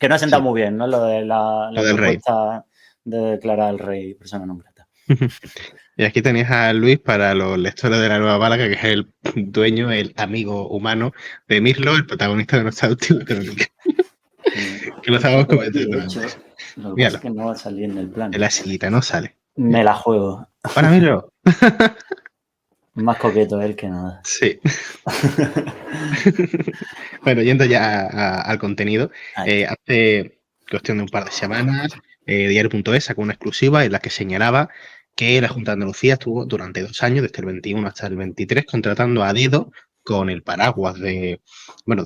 ha sentado muy bien, ¿no? Lo de la propuesta de declarar al rey persona non grata. Y aquí tenéis a Luis para los lectores de la Nueva Málaga, que es el dueño, el amigo humano de Mirlo, el protagonista de nuestra última crónica. Que lo estábamos comentando. De hecho, lo que pasa es que no va a salir en el plan. En la sillita no sale. Me la juego. Para Mirlo, Más coqueto él que nada. Sí. Bueno, yendo ya al contenido, hace cuestión de un par de semanas, Diario.es sacó una exclusiva en la que señalaba que la Junta de Andalucía estuvo durante 2 años, desde el 21 hasta el 23, contratando a dedo con el paraguas de, bueno,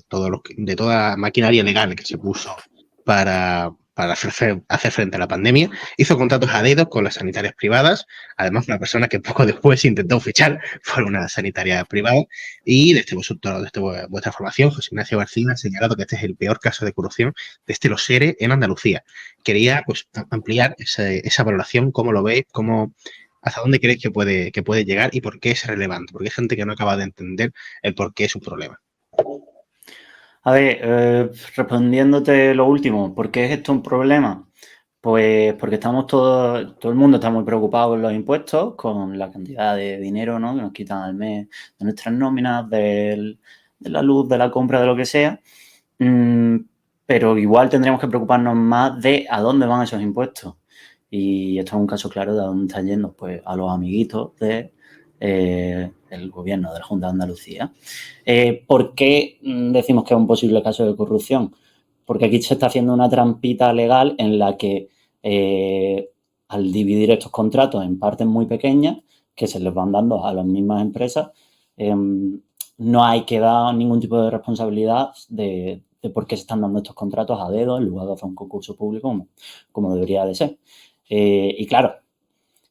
de toda maquinaria legal que se puso para hacer frente a la pandemia. Hizo contratos a dedo con las sanitarias privadas, además una persona que poco después intentó fichar por una sanitaria privada. Y desde vuestra formación, José Ignacio García ha señalado que este es el peor caso de corrupción desde los ERE en Andalucía. Quería pues, ampliar esa valoración, cómo lo veis, hasta dónde creéis que puede llegar y por qué es relevante, porque hay gente que no acaba de entender el por qué es un problema. A ver, respondiéndote lo último, ¿por qué es esto un problema? Pues porque estamos todo el mundo está muy preocupado con los impuestos, con la cantidad de dinero, ¿no?, que nos quitan al mes de nuestras nóminas, de la luz, de la compra, de lo que sea. Pero igual tendríamos que preocuparnos más de a dónde van esos impuestos. Y esto es un caso claro de a dónde están yendo, pues a los amiguitos del gobierno, de la Junta de Andalucía. ¿Por qué decimos que es un posible caso de corrupción? Porque aquí se está haciendo una trampita legal en la que al dividir estos contratos en partes muy pequeñas que se les van dando a las mismas empresas, no hay que dar ningún tipo de responsabilidad de por qué se están dando estos contratos a dedo en lugar de hacer un concurso público como debería de ser. Y claro,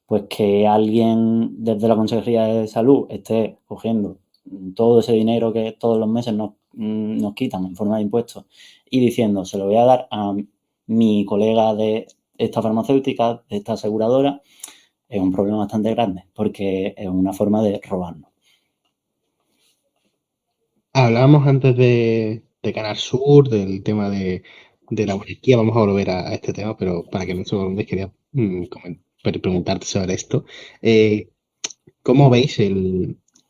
pues que alguien desde la Consejería de Salud esté cogiendo todo ese dinero que todos los meses nos quitan en forma de impuestos y diciendo, se lo voy a dar a mi colega de esta farmacéutica, de esta aseguradora, es un problema bastante grande porque es una forma de robarnos. Hablábamos antes de Canal Sur, del tema de la monarquía. Vamos a volver a este tema, pero para que no se olvide, quería preguntarte sobre esto. ¿Cómo veis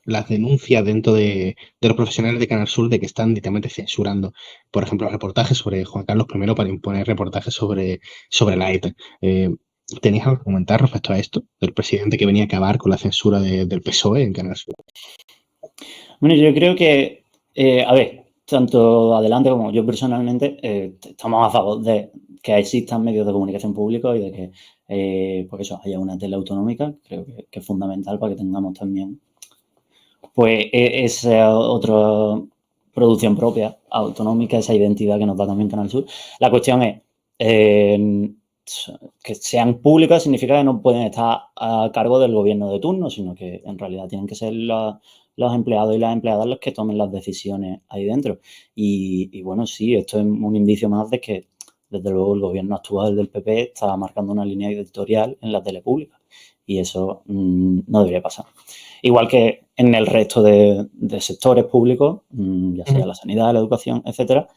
las denuncias dentro de los profesionales de Canal Sur de que están directamente censurando, por ejemplo, reportajes sobre Juan Carlos I para imponer reportajes sobre la ETA? ¿Tenéis algo que comentar respecto a esto? Del presidente que venía a acabar con la censura del PSOE en Canal Sur. Bueno, yo creo que, a ver, tanto Adelante como yo personalmente estamos a favor de que existan medios de comunicación públicos y de que, pues eso, haya una tele autonómica. Creo que es fundamental para que tengamos también, pues, esa otra producción propia, autonómica, esa identidad que nos da también Canal Sur. La cuestión es que sean públicas significa que no pueden estar a cargo del gobierno de turno, sino que en realidad tienen que ser los empleados y las empleadas los que tomen las decisiones ahí dentro. Y bueno, sí, esto es un indicio más de que, desde luego, el gobierno actual del PP está marcando una línea editorial en la tele pública y eso no debería pasar. Igual que en el resto de sectores públicos, ya sea la sanidad, la educación, etcétera.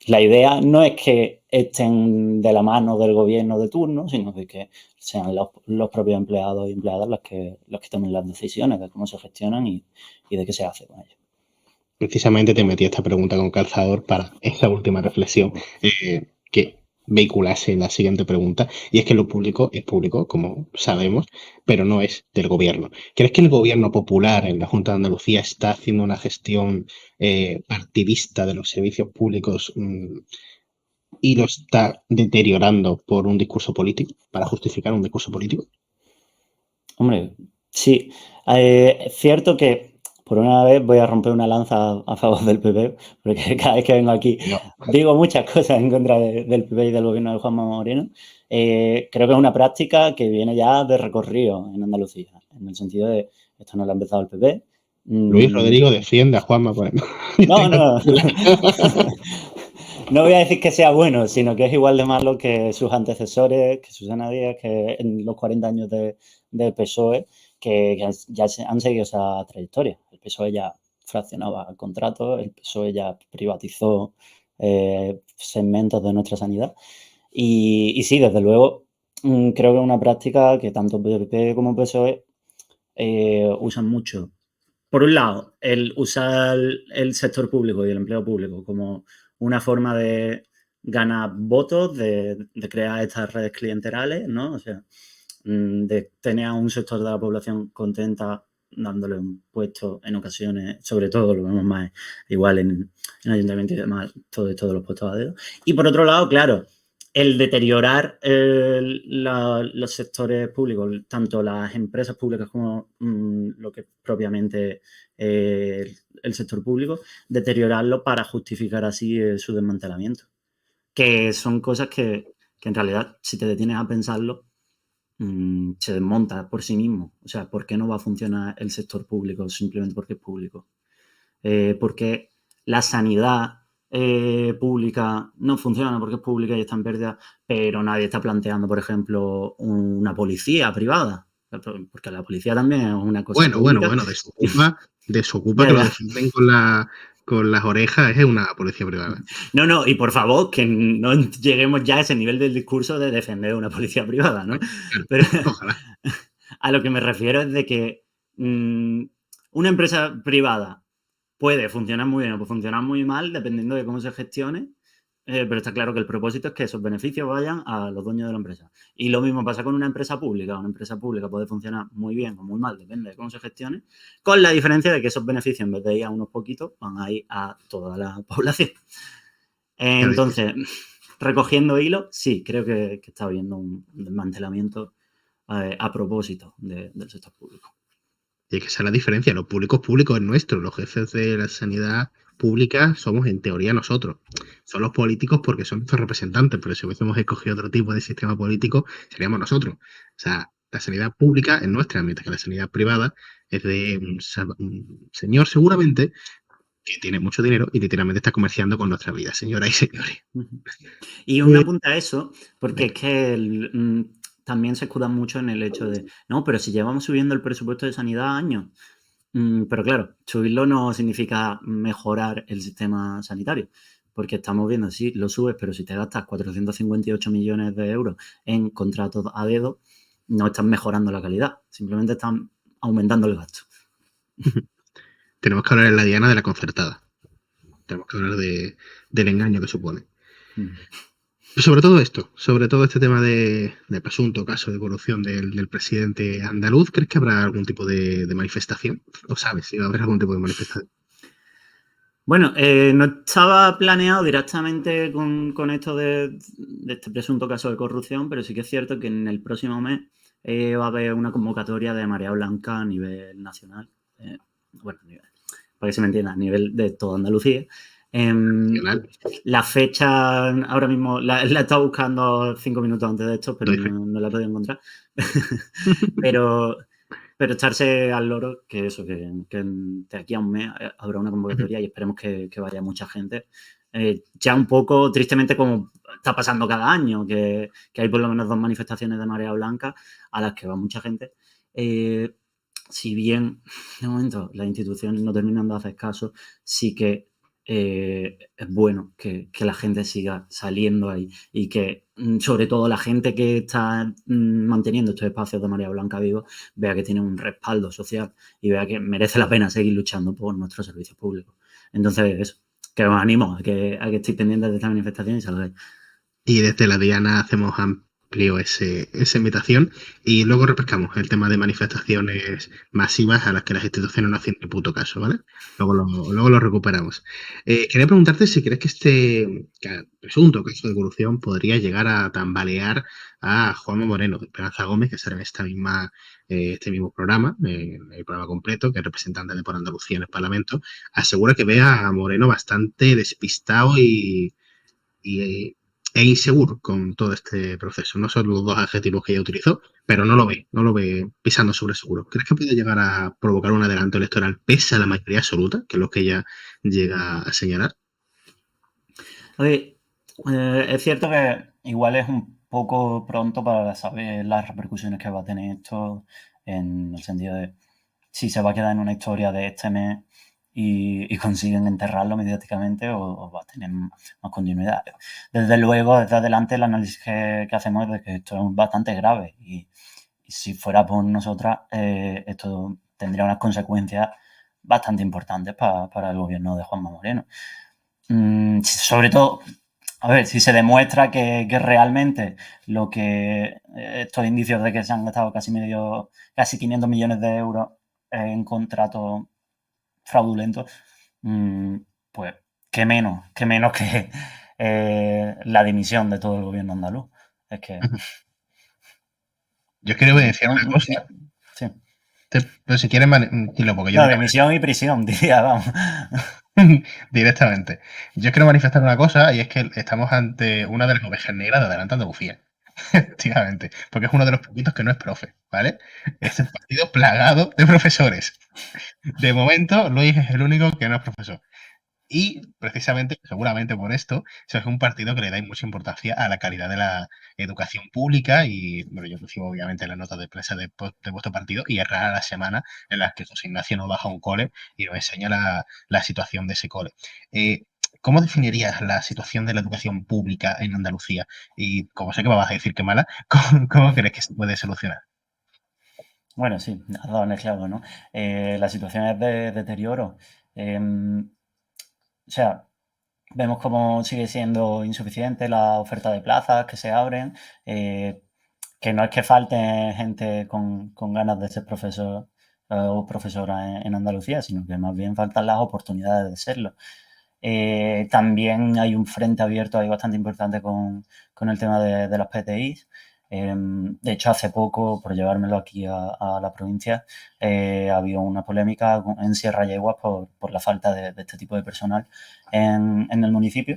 La idea no es que estén de la mano del gobierno de turno, sino de que sean los propios empleados y empleadas los que tomen las decisiones de cómo se gestionan y de qué se hace con ellos. Precisamente te metí esta pregunta con calzador para esa última reflexión que vehiculase la siguiente pregunta, y es que lo público es público, como sabemos, pero no es del gobierno. ¿Crees que el gobierno popular en la Junta de Andalucía está haciendo una gestión partidista de los servicios públicos y lo está deteriorando por un discurso político, para justificar un discurso político? Hombre, sí. Es cierto que, por una vez, voy a romper una lanza a favor del PP, porque cada vez que vengo aquí digo muchas cosas en contra del PP y del gobierno de Juanma Moreno. Creo que es una práctica que viene ya de recorrido en Andalucía, en el sentido de, esto no lo ha empezado el PP. Luis Rodrigo defiende a Juanma Moreno. No. No voy a decir que sea bueno, sino que es igual de malo que sus antecesores, que Susana Díaz, que en los 40 años del PSOE, que ya han seguido esa trayectoria. El PSOE ya fraccionaba contratos, el PSOE ya privatizó segmentos de nuestra sanidad. Y sí, desde luego, creo que es una práctica que tanto PP como PSOE usan mucho. Por un lado, el usar el sector público y el empleo público como una forma de ganar votos, de crear estas redes clientelares, ¿no? O sea, de tener a un sector de la población contenta dándole un puesto en ocasiones, sobre todo lo vemos más igual en ayuntamientos y demás, todos los puestos a dedo. Y por otro lado, claro, el deteriorar los sectores públicos, tanto las empresas públicas como lo que es propiamente el sector público, deteriorarlo para justificar así su desmantelamiento. Que son cosas que en realidad, si te detienes a pensarlo, se desmonta por sí mismo. O sea, ¿por qué no va a funcionar el sector público simplemente porque es público? Porque la sanidad pública no funciona porque es pública y está en pérdida, pero nadie está planteando, por ejemplo, una policía privada, porque la policía también es una cosa pública. Bueno, desocupa que lo defienden con las orejas, es una policía privada. No, y por favor, que no lleguemos ya a ese nivel del discurso de defender una policía privada, ¿no? Claro, Pero ojalá. a lo que me refiero es de que una empresa privada puede funcionar muy bien o puede funcionar muy mal dependiendo de cómo se gestione, pero está claro que el propósito es que esos beneficios vayan a los dueños de la empresa. Y lo mismo pasa con una empresa pública. Una empresa pública puede funcionar muy bien o muy mal, depende de cómo se gestione, con la diferencia de que esos beneficios, en vez de ir a unos poquitos, van a ir a toda la población. Entonces, recogiendo hilo, sí, creo que está habiendo un desmantelamiento a propósito del sector público. Y es que esa es la diferencia. Lo público es público, es nuestro. Los jefes de la sanidad pública somos, en teoría, nosotros. Son los políticos porque son nuestros representantes, pero si hubiésemos escogido otro tipo de sistema político, seríamos nosotros. O sea, la sanidad pública es nuestra, mientras que la sanidad privada es de un señor, seguramente, que tiene mucho dinero y literalmente está comerciando con nuestra vida, señoras y señores. Y un apunte a eso, porque es que también se escuda mucho en el hecho de, no, pero si llevamos subiendo el presupuesto de sanidad años. Pero claro, subirlo no significa mejorar el sistema sanitario, porque estamos viendo, sí, lo subes, pero si te gastas 458 millones de euros en contratos a dedo, no estás mejorando la calidad, simplemente están aumentando el gasto. Tenemos que hablar en la diana de la concertada. Tenemos que hablar del engaño que supone. Sobre todo este tema de presunto caso de corrupción del presidente andaluz, ¿crees que habrá algún tipo de manifestación? ¿O sabes si va a haber algún tipo de manifestación? Bueno, no estaba planeado directamente con esto de este presunto caso de corrupción, pero sí que es cierto que en el próximo mes va a haber una convocatoria de marea blanca a nivel nacional. Bueno, para que se me entienda, a nivel de toda Andalucía. La fecha ahora mismo la he estado buscando 5 minutos antes de esto, pero no la he podido encontrar. pero echarse al loro que eso, que de aquí a un mes habrá una convocatoria y esperemos que vaya mucha gente. Ya un poco, tristemente, como está pasando cada año, que hay por lo menos 2 manifestaciones de marea blanca a las que va mucha gente. Si bien, de momento, las instituciones no terminan de hacer caso, sí que es bueno que la gente siga saliendo ahí y que, sobre todo, la gente que está manteniendo estos espacios de marea blanca vivos vea que tiene un respaldo social y vea que merece la pena seguir luchando por nuestros servicios públicos. Entonces, eso, que os animo a que estéis pendientes de esta manifestación y salgáis. Y desde la diana hacemos amplio esa invitación y luego repescamos el tema de manifestaciones masivas a las que las instituciones no hacen ni puto caso, ¿vale? Luego lo recuperamos. Quería preguntarte si crees que este presunto caso de corrupción podría llegar a tambalear a Juanma Moreno de Esperanza Gómez, que será en este mismo programa, el programa completo, que es representante de Por Andalucía en el Parlamento, asegura que ve a Moreno bastante despistado e inseguro con todo este proceso. No son los 2 adjetivos que ella utilizó, pero no lo ve pisando sobre seguro. ¿Crees que puede llegar a provocar un adelanto electoral pese a la mayoría absoluta, que es lo que ella llega a señalar? A ver, es cierto que igual es un poco pronto para saber las repercusiones que va a tener esto, en el sentido de si se va a quedar en una historia de este mes y consiguen enterrarlo mediáticamente o va a tener más continuidad. Desde luego, desde adelante, el análisis que hacemos es de que esto es bastante grave y si fuera por nosotras, esto tendría unas consecuencias bastante importantes para el gobierno de Juanma Moreno. Sobre todo, A ver, si se demuestra que realmente lo que estos indicios de que se han gastado casi 500 millones de euros en contratos fraudulentos, pues qué menos que la dimisión de todo el gobierno andaluz. Es que... Yo quiero decir una cosa. Sí. Pero si quieres, dilo, porque yo No, dimisión y prisión, diría, vamos. directamente. Yo quiero manifestar una cosa y es que estamos ante una de las ovejas negras de Adelante Andalucía. Efectivamente, porque es uno de los poquitos que no es profe, ¿vale? Es el partido plagado de profesores. De momento, Luis es el único que no es profesor. Y precisamente, seguramente por esto, eso es un partido que le dais mucha importancia a la calidad de la educación pública y, bueno, yo recibo obviamente las notas de prensa de vuestro partido y es rara la semana en la que José Ignacio nos baja a un cole y nos enseña la situación de ese cole. Eh, ¿Cómo definirías la situación de la educación pública en Andalucía? Y como sé que me vas a decir que mala, ¿cómo crees que se puede solucionar? Bueno, sí, has dado en el clavo, ¿no? La situación es de deterioro. O sea, vemos cómo sigue siendo insuficiente la oferta de plazas que se abren, que no es que falte gente con ganas de ser profesor o profesora en Andalucía, sino que más bien faltan las oportunidades de serlo. También hay un frente abierto ahí bastante importante con el tema de las PTIs. De hecho, hace poco, por llevármelo aquí a la provincia, había una polémica en Sierra Yeguas por la falta de este tipo de personal en el municipio,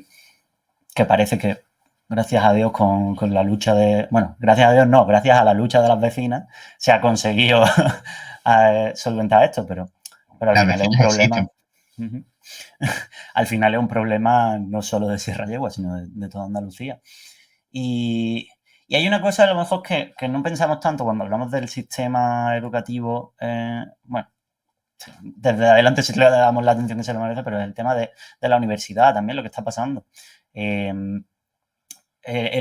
que parece que, gracias a Dios, con la lucha de... Bueno, gracias a Dios no, gracias a la lucha de las vecinas se ha conseguido solventar esto, pero al Las final es un vecinas problema. existen. Al final es un problema no solo de Sierra Yegua, sino de toda Andalucía. Y hay una cosa a lo mejor que no pensamos tanto cuando hablamos del sistema educativo, bueno, desde adelante sí le damos la atención que se le merece, pero es el tema de la universidad también, lo que está pasando. El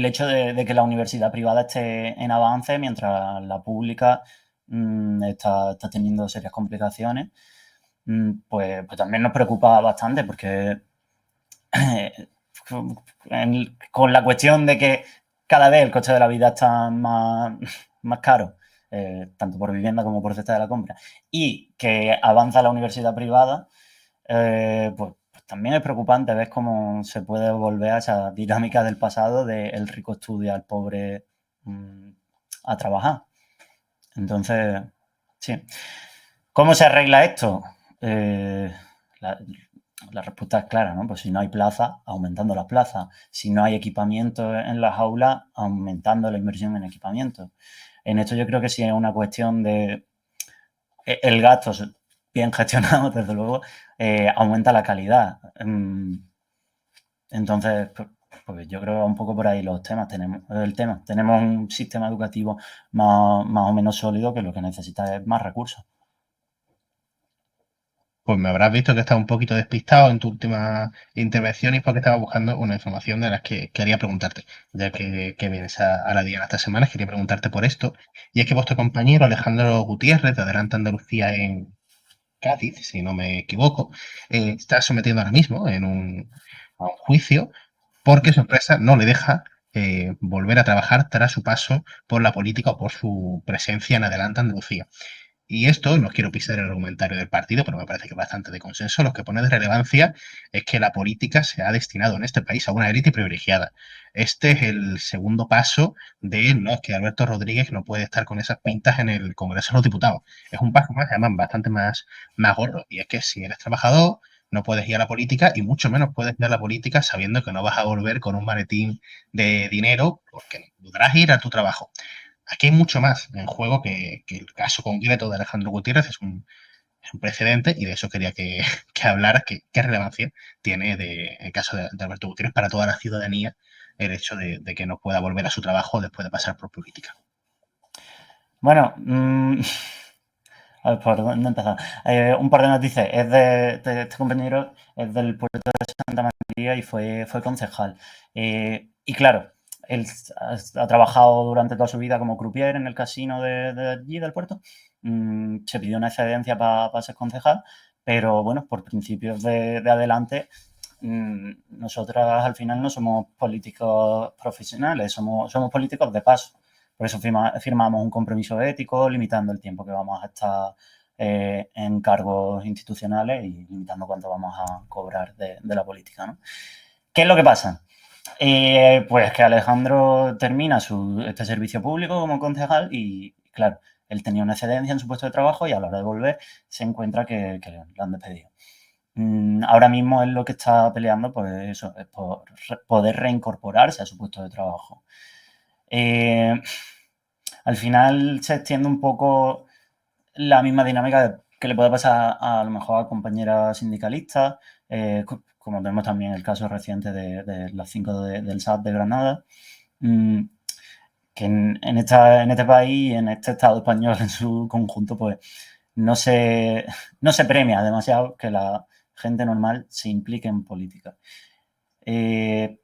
hecho de que la universidad privada esté en avance mientras la pública está teniendo serias complicaciones, pues también nos preocupa bastante porque con la cuestión de que cada vez el coste de la vida está más caro, tanto por vivienda como por cesta de la compra, y que avanza la universidad privada, pues también es preocupante ver cómo se puede volver a esa dinámica del pasado de el rico estudia, el pobre a trabajar. Entonces, sí. ¿Cómo se arregla esto? La respuesta es clara, ¿no? Pues si no hay plaza, aumentando las plazas. Si no hay equipamiento en las aulas, aumentando la inversión en equipamiento. En esto yo creo que sí es una cuestión de el gasto bien gestionado, desde luego, aumenta la calidad. Entonces, pues yo creo que un poco por ahí los temas. Tenemos un sistema educativo más o menos sólido que lo que necesita es más recursos. Pues me habrás visto que estaba un poquito despistado en tu última intervención y porque estaba buscando una información de las que quería preguntarte. Ya que vienes a la Diana esta semana, quería preguntarte por esto. Y es que vuestro compañero Alejandro Gutiérrez, de Adelante Andalucía en Cádiz, si no me equivoco, está sometiendo ahora mismo a un juicio porque su empresa no le deja volver a trabajar tras su paso por la política o por su presencia en Adelante Andalucía. Y esto, no quiero pisar el argumentario del partido, pero me parece que es bastante de consenso. Lo que pone de relevancia es que la política se ha destinado en este país a una élite privilegiada. Este es el segundo paso de no, es que Alberto Rodríguez no puede estar con esas pintas en el Congreso de los Diputados. Es un paso más, además, bastante más gordo. Y es que si eres trabajador, no puedes ir a la política y mucho menos puedes ir a la política sabiendo que no vas a volver con un maletín de dinero porque no podrás ir a tu trabajo. Aquí hay mucho más en juego que el caso concreto de Alejandro Gutiérrez, es un precedente y de eso quería que hablaras, qué relevancia tiene el caso de Alberto Gutiérrez para toda la ciudadanía el hecho de que no pueda volver a su trabajo después de pasar por política. Bueno, a ver, ¿por dónde empezar? Un par de noticias. Es de este compañero, es del puerto de Santa María y fue concejal. Y claro, él ha trabajado durante toda su vida como croupier en el casino de allí, del puerto. Se pidió una excedencia para ser concejal, pero bueno, por principios de adelante nosotras al final no somos políticos profesionales, somos políticos de paso. Por eso firmamos un compromiso ético limitando el tiempo que vamos a estar en cargos institucionales y limitando cuánto vamos a cobrar de la política, ¿no? ¿Qué es lo que pasa? Pues que Alejandro termina este servicio público como concejal y, claro, él tenía una excedencia en su puesto de trabajo y a la hora de volver se encuentra que lo han despedido. Ahora mismo él lo que está peleando, pues eso, es por poder reincorporarse a su puesto de trabajo. Al final se extiende un poco la misma dinámica que le puede pasar a lo mejor a compañeras sindicalistas, como tenemos también el caso reciente de las 5 del SAT de Granada, que en este país, en este Estado español en su conjunto, pues no se premia demasiado que la gente normal se implique en política. De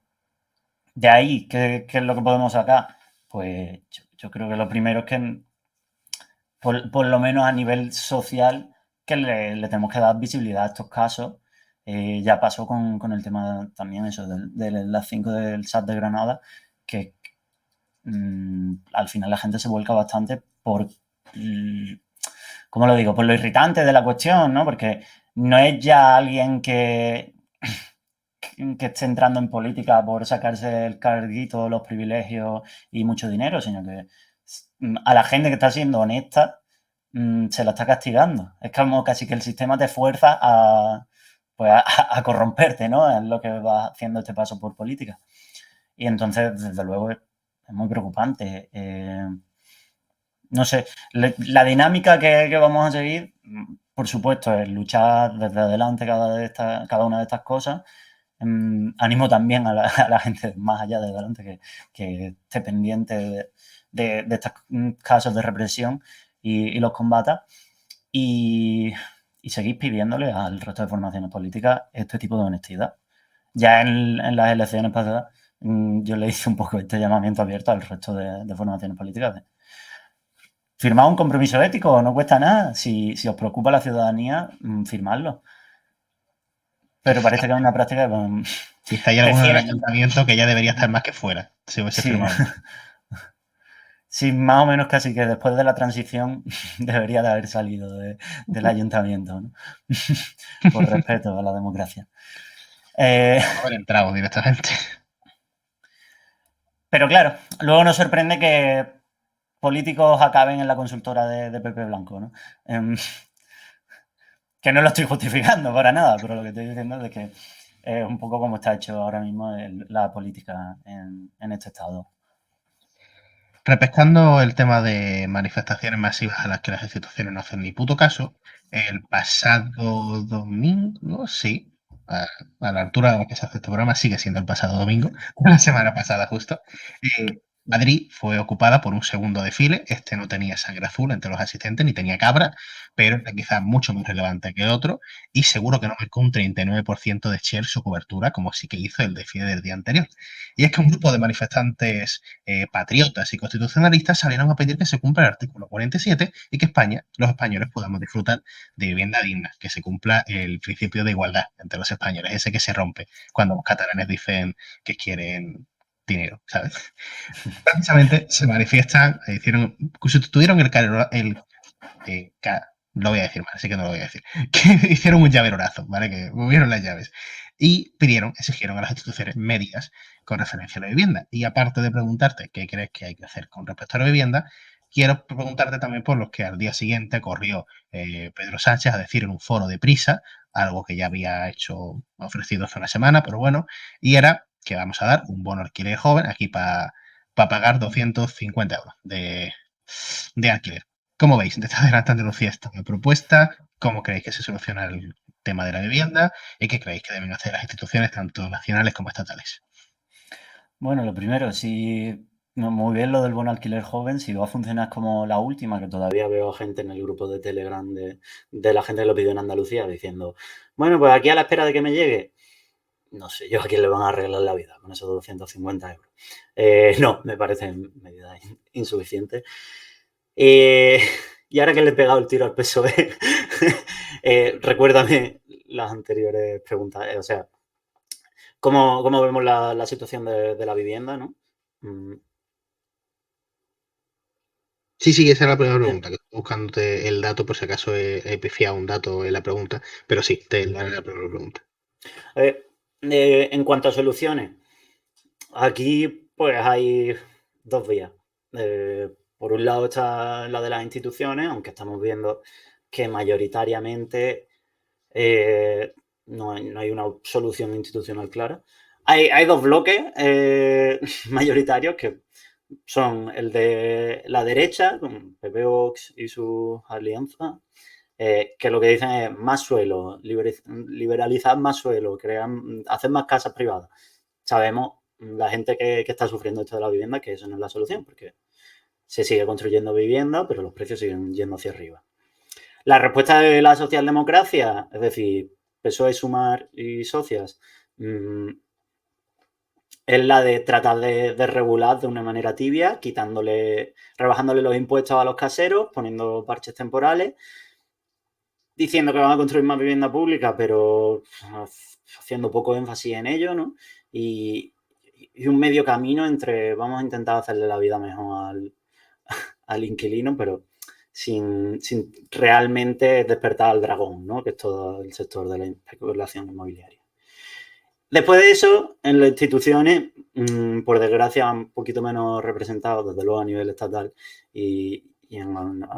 ahí, ¿qué es lo que podemos sacar? Pues yo creo que lo primero es que, por lo menos a nivel social, que le tenemos que dar visibilidad a estos casos. Ya pasó con el tema también eso de las 5 del SAT de Granada, que al final la gente se vuelca bastante por, ¿cómo lo digo? Por lo irritante de la cuestión, ¿no? Porque no es ya alguien que esté entrando en política por sacarse el carguito, los privilegios y mucho dinero, sino que a la gente que está siendo honesta se la está castigando. Es como casi que el sistema te fuerza a corromperte, ¿no? Es lo que va haciendo este paso por política. Y entonces, desde luego, es muy preocupante. No sé, la dinámica que vamos a seguir, por supuesto, es luchar desde adelante cada una de estas cosas. Animo también a la gente más allá de adelante que esté pendiente de estos casos de represión y los combata. Y seguir pidiéndole al resto de formaciones políticas este tipo de honestidad. Ya en las elecciones pasadas yo le hice un poco este llamamiento abierto al resto de formaciones políticas. Firmad un compromiso ético, no cuesta nada. Si os preocupa la ciudadanía, firmadlo. Pero parece que es una práctica que... Quizá hay algún ayuntamiento que ya debería estar más que fuera, si hubiese firmado. Sí, más o menos casi que después de la transición debería de haber salido del ayuntamiento, ¿no? Por respeto a la democracia. Haber entrado directamente. Pero claro, luego nos sorprende que políticos acaben en la consultora de Pepe Blanco, ¿no? Que no lo estoy justificando para nada, pero lo que estoy diciendo es que es un poco como está hecho ahora mismo la política en este estado. Repescando el tema de manifestaciones masivas a las que las instituciones no hacen ni puto caso, el pasado domingo, sí, a la altura de la que se hace este programa, sigue siendo el pasado domingo, la semana pasada justo, Madrid fue ocupada por un segundo desfile. Este no tenía sangre azul entre los asistentes, ni tenía cabra, pero era quizás mucho más relevante que el otro, y seguro que no marcó un 39% de share su cobertura, como sí que hizo el desfile del día anterior. Y es que un grupo de manifestantes patriotas y constitucionalistas salieron a pedir que se cumpla el artículo 47 y que España, los españoles, podamos disfrutar de vivienda digna, que se cumpla el principio de igualdad entre los españoles, ese que se rompe cuando los catalanes dicen que quieren dinero, ¿sabes? Precisamente se manifiestan, sustituyeron lo voy a decir mal, así que no lo voy a decir, que hicieron un llaverorazo, ¿vale? Que movieron las llaves y exigieron a las instituciones medidas con referencia a la vivienda. Y aparte de preguntarte qué crees que hay que hacer con respecto a la vivienda, quiero preguntarte también por los que al día siguiente corrió Pedro Sánchez a decir en un foro de Prisa, algo que ya había ofrecido hace una semana, pero bueno, y era que vamos a dar un bono alquiler joven aquí para pagar 250 euros de alquiler. ¿Cómo veis? Desde Adelante Andalucía esta propuesta. ¿Cómo creéis que se soluciona el tema de la vivienda? ¿Y qué creéis que deben hacer las instituciones, tanto nacionales como estatales? Bueno, lo primero, muy bien lo del bono alquiler joven, si va a funcionar como la última, que todavía veo gente en el grupo de Telegram de la gente que lo pidió en Andalucía diciendo, bueno, pues aquí a la espera de que me llegue, no sé yo a quién le van a arreglar la vida con esos 250 euros. No, me parecen medidas insuficientes. Y ahora que le he pegado el tiro al PSOE, recuérdame las anteriores preguntas. O sea, ¿Cómo vemos la situación de la vivienda, no? Sí, esa era la primera pregunta, que estoy buscándote el dato por si acaso he pifiado un dato en la pregunta, pero sí, te la primera pregunta. En cuanto a soluciones, aquí pues hay dos vías. Por un lado está la de las instituciones, aunque estamos viendo que mayoritariamente no hay una solución institucional clara. Hay dos bloques mayoritarios que son el de la derecha, con PP Vox y sus alianzas, que lo que dicen es más suelo, liberalizar más suelo, hacer más casas privadas. Sabemos, la gente que está sufriendo esto de la vivienda, que eso no es la solución, porque se sigue construyendo vivienda, pero los precios siguen yendo hacia arriba. La respuesta de la socialdemocracia, es decir, PSOE, Sumar y socias, es la de tratar de regular de una manera tibia, rebajándole los impuestos a los caseros, poniendo parches temporales, diciendo que van a construir más vivienda pública, pero haciendo poco énfasis en ello, ¿no? Y un medio camino entre vamos a intentar hacerle la vida mejor al inquilino, pero sin realmente despertar al dragón, ¿no? Que es todo el sector de la especulación inmobiliaria. Después de eso, en las instituciones, por desgracia, un poquito menos representados, desde luego a nivel estatal y en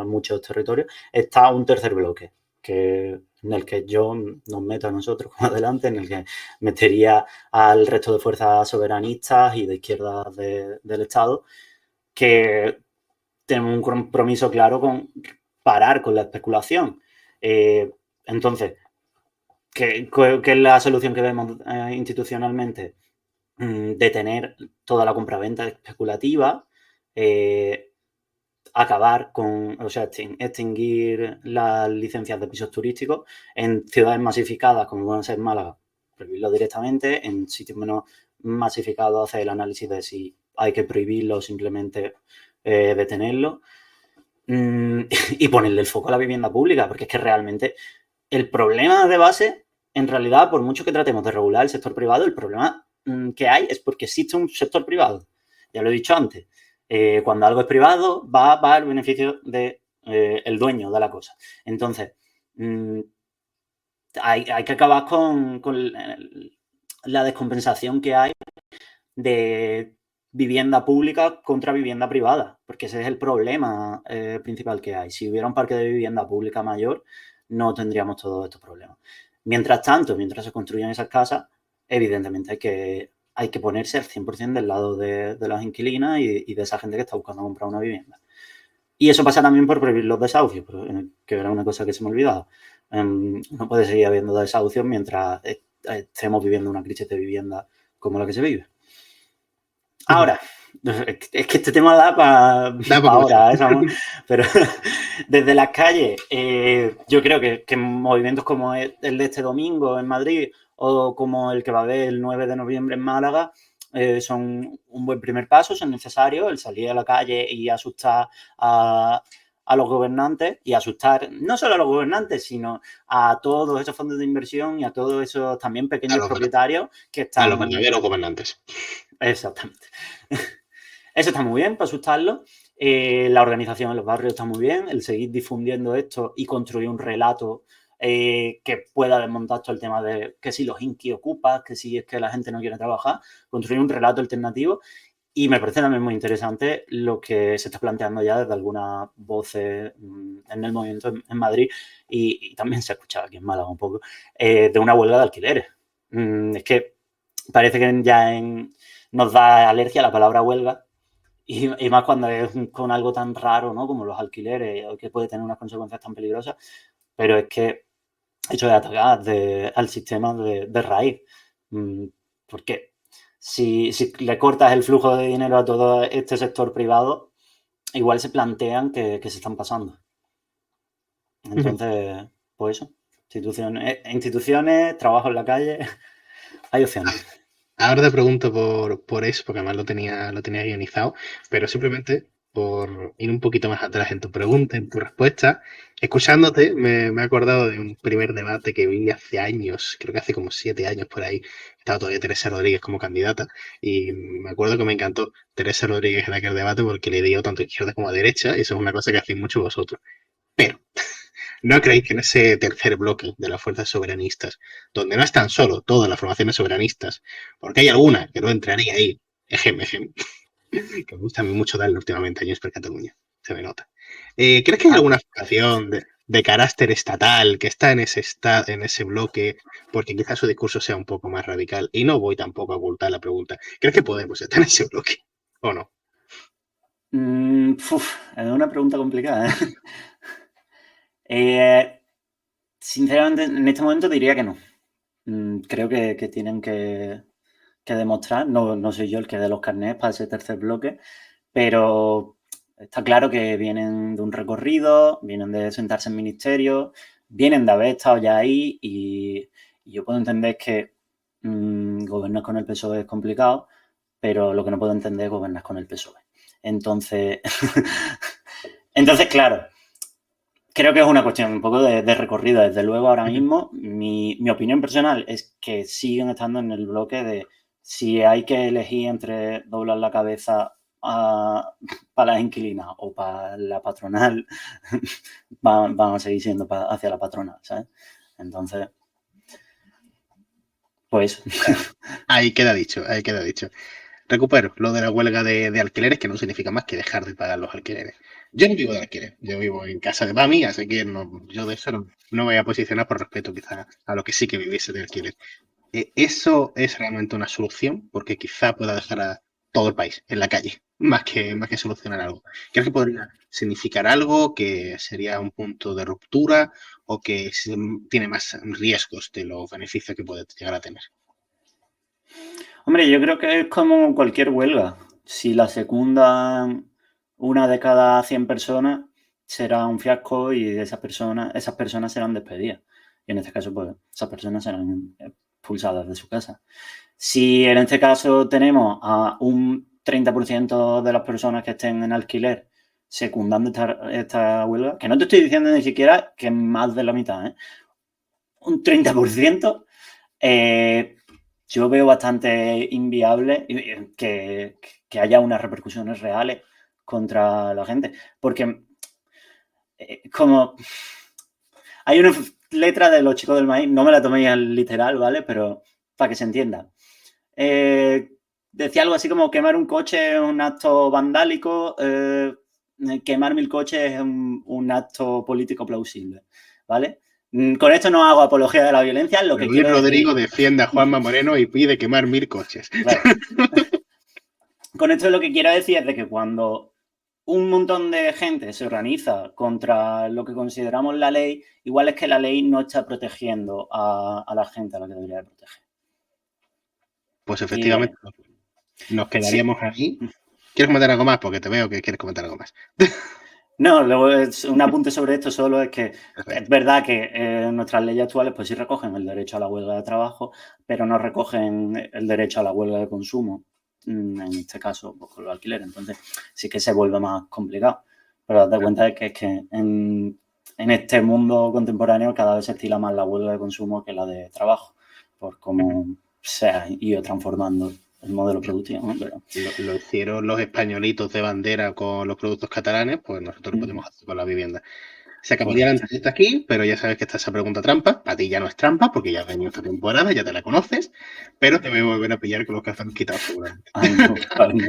muchos territorios, está un tercer bloque, en el que yo nos meto a nosotros como adelante, en el que metería al resto de fuerzas soberanistas y de izquierdas del Estado, que tenemos un compromiso claro con parar con la especulación. Entonces, ¿qué es la solución que vemos institucionalmente? Detener toda la compraventa especulativa, acabar extinguir las licencias de pisos turísticos en ciudades masificadas como pueden ser Málaga, prohibirlo directamente, en sitios menos masificados hacer el análisis de si hay que prohibirlo o simplemente detenerlo, y ponerle el foco a la vivienda pública, porque es que realmente el problema de base, en realidad, por mucho que tratemos de regular el sector privado, el problema que hay es porque existe un sector privado. Ya lo he dicho antes. Cuando algo es privado, va al beneficio del dueño de la cosa. Entonces, hay que acabar con la descompensación que hay de vivienda pública contra vivienda privada, porque ese es el problema principal que hay. Si hubiera un parque de vivienda pública mayor, no tendríamos todos estos problemas. Mientras tanto, mientras se construyen esas casas, evidentemente hay que ponerse al 100% del lado de las inquilinas y de esa gente que está buscando comprar una vivienda. Y eso pasa también por prohibir los desahucios, que era una cosa que se me ha olvidado. No puede seguir habiendo desahucios mientras estemos viviendo una crisis de vivienda como la que se vive. Ahora, es que este tema da para ahora, pero desde las calles, yo creo que movimientos como el de este domingo en Madrid o como el que va a haber el 9 de noviembre en Málaga son un buen primer paso, son necesarios, el salir a la calle y asustar a los gobernantes y asustar no solo a los gobernantes, sino a todos esos fondos de inversión y a todos esos también pequeños propietarios que están... A los verdaderos gobernantes. Exactamente. Eso está muy bien para asustarlo. La organización en los barrios está muy bien. El seguir difundiendo esto y construir un relato que pueda desmontar todo el tema de que si los inquis ocupan, que si es que la gente no quiere trabajar, construir un relato alternativo. Y me parece también muy interesante lo que se está planteando ya desde algunas voces en el movimiento en Madrid y también se ha escuchado aquí en Málaga un poco, de una huelga de alquileres. Es que parece que ya nos da alergia la palabra huelga y más cuando es con algo tan raro, ¿no? Como los alquileres, que puede tener unas consecuencias tan peligrosas, pero es que hecho de atacar al sistema de raíz, porque si le cortas el flujo de dinero a todo este sector privado, igual se plantean que se están pasando. Entonces, pues eso, instituciones, trabajo en la calle, hay opciones. Ahora te pregunto por eso, porque además lo tenía guionizado, pero simplemente por ir un poquito más atrás en tu pregunta, en tu respuesta. Escuchándote, me he acordado de un primer debate que vi hace años, creo que hace como 7 años por ahí. Estaba todavía Teresa Rodríguez como candidata y me acuerdo que me encantó Teresa Rodríguez en aquel debate porque le dio tanto a izquierda como a derecha y eso es una cosa que hacéis mucho vosotros. Pero, ¿no creéis que en ese tercer bloque de las fuerzas soberanistas, donde no están solo todas las formaciones soberanistas, porque hay alguna que no entraría ahí, ejem, que me gusta a mí mucho darle últimamente años por Cataluña, se me nota. ¿Crees que hay alguna formación de carácter estatal que está en ese bloque porque quizás su discurso sea un poco más radical? Y no voy tampoco a ocultar la pregunta. ¿Crees que Podemos estar en ese bloque o no? Es una pregunta complicada, ¿eh? Sinceramente, en este momento diría que no. Creo que tienen que demostrar. No soy yo el que dé los carnets para ese tercer bloque, pero está claro que vienen de un recorrido, vienen de sentarse en ministerios, vienen de haber estado ya ahí y yo puedo entender que gobernar con el PSOE es complicado, pero lo que no puedo entender es gobernar con el PSOE. Entonces, claro, creo que es una cuestión un poco de recorrido. Desde luego, ahora mismo, mi opinión personal es que siguen estando en el bloque de si hay que elegir entre doblar la cabeza para las inquilinas o para la patronal, van a seguir siendo hacia la patronal, ¿sabes? Entonces, pues... Ahí queda dicho, ahí queda dicho. Recupero lo de la huelga de alquileres, que no significa más que dejar de pagar los alquileres. Yo no vivo de alquiler, yo vivo en casa de mami, así que yo de eso no me voy a posicionar por respeto quizá a lo que sí que viviese de alquiler. ¿Eso es realmente una solución? Porque quizá pueda dejar a todo el país en la calle, más que solucionar algo. ¿Crees que podría significar algo que sería un punto de ruptura o que tiene más riesgos de los beneficios que puede llegar a tener? Hombre, yo creo que es como cualquier huelga. Si la secundan una de cada 100 personas, será un fiasco y esas personas serán despedidas. Y en este caso, pues, esas personas serán expulsadas de su casa. Si en este caso tenemos a un 30% de las personas que estén en alquiler secundando esta huelga, que no te estoy diciendo ni siquiera que es más de la mitad, ¿eh? Un 30%, yo veo bastante inviable que haya unas repercusiones reales contra la gente. Porque como hay una letra de Los Chicos del Maíz, no me la toméis al literal, ¿vale? Pero para que se entienda. Decía algo así como quemar un coche es un acto vandálico, quemar 1000 coches es un acto político plausible, ¿vale? Con esto no hago apología de la violencia, lo que Luis quiero Rodrigo decir... defiende a Juanma Moreno y pide quemar 1000 coches. Claro. Con esto lo que quiero decir es de que cuando un montón de gente se organiza contra lo que consideramos la ley, igual es que la ley no está protegiendo a la gente a la que debería de proteger. Pues Y, efectivamente, nos sí. quedaríamos ahí. ¿Quieres comentar algo más? Porque te veo que quieres comentar algo más. No, luego un apunte sobre esto solo es que es verdad que nuestras leyes actuales pues sí recogen el derecho a la huelga de trabajo, pero no recogen el derecho a la huelga de consumo, en este caso pues, con los alquileres. Entonces sí que se vuelve más complicado. Pero date cuenta de que es que en este mundo contemporáneo cada vez se estila más la huelga de consumo que la de trabajo, por cómo se ha ido transformando el modelo productivo, ¿no? Pero... Lo hicieron los españolitos de bandera con los productos catalanes, pues nosotros lo podemos hacer con la vivienda. Se acabaría la entrevista aquí, pero ya sabes que está esa pregunta trampa. Para ti ya no es trampa, porque ya has venido esta temporada, ya te la conoces, pero te voy a volver a pillar con los calzones quitados seguramente. Ay, no, ay, no.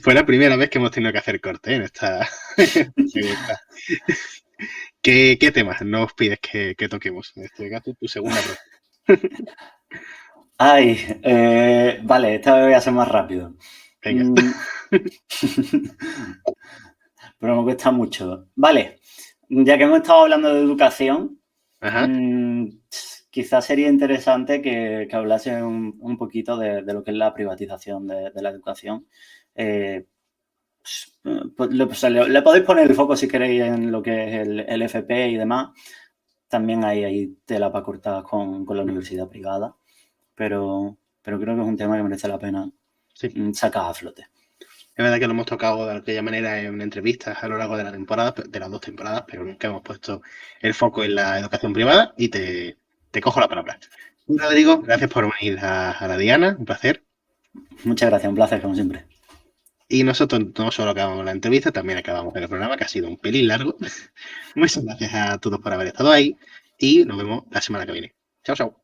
Fue la primera vez que hemos tenido que hacer corte en esta entrevista. ¿Qué temas nos pides que toquemos? En este caso, tu segunda pregunta. Ay, vale, esta vez voy a ser más rápido. Venga. Pero me cuesta mucho. Vale, ya que hemos estado hablando de educación, quizás sería interesante que hablase un poquito de lo que es la privatización de la educación. Pues le podéis poner el foco si queréis en lo que es el FP y demás. También hay tela para cortar con la universidad privada. Pero creo que es un tema que merece la pena sacar a flote. Es verdad que lo hemos tocado de aquella manera en entrevistas a lo largo de la temporada, de las 2 temporadas, pero nunca hemos puesto el foco en la educación privada y te cojo la palabra. Rodrigo, gracias por venir a la Diana, un placer. Muchas gracias, un placer, como siempre. Y nosotros no solo acabamos la entrevista, también acabamos el programa, que ha sido un pelín largo. Muchas gracias a todos por haber estado ahí y nos vemos la semana que viene. Chao, chao.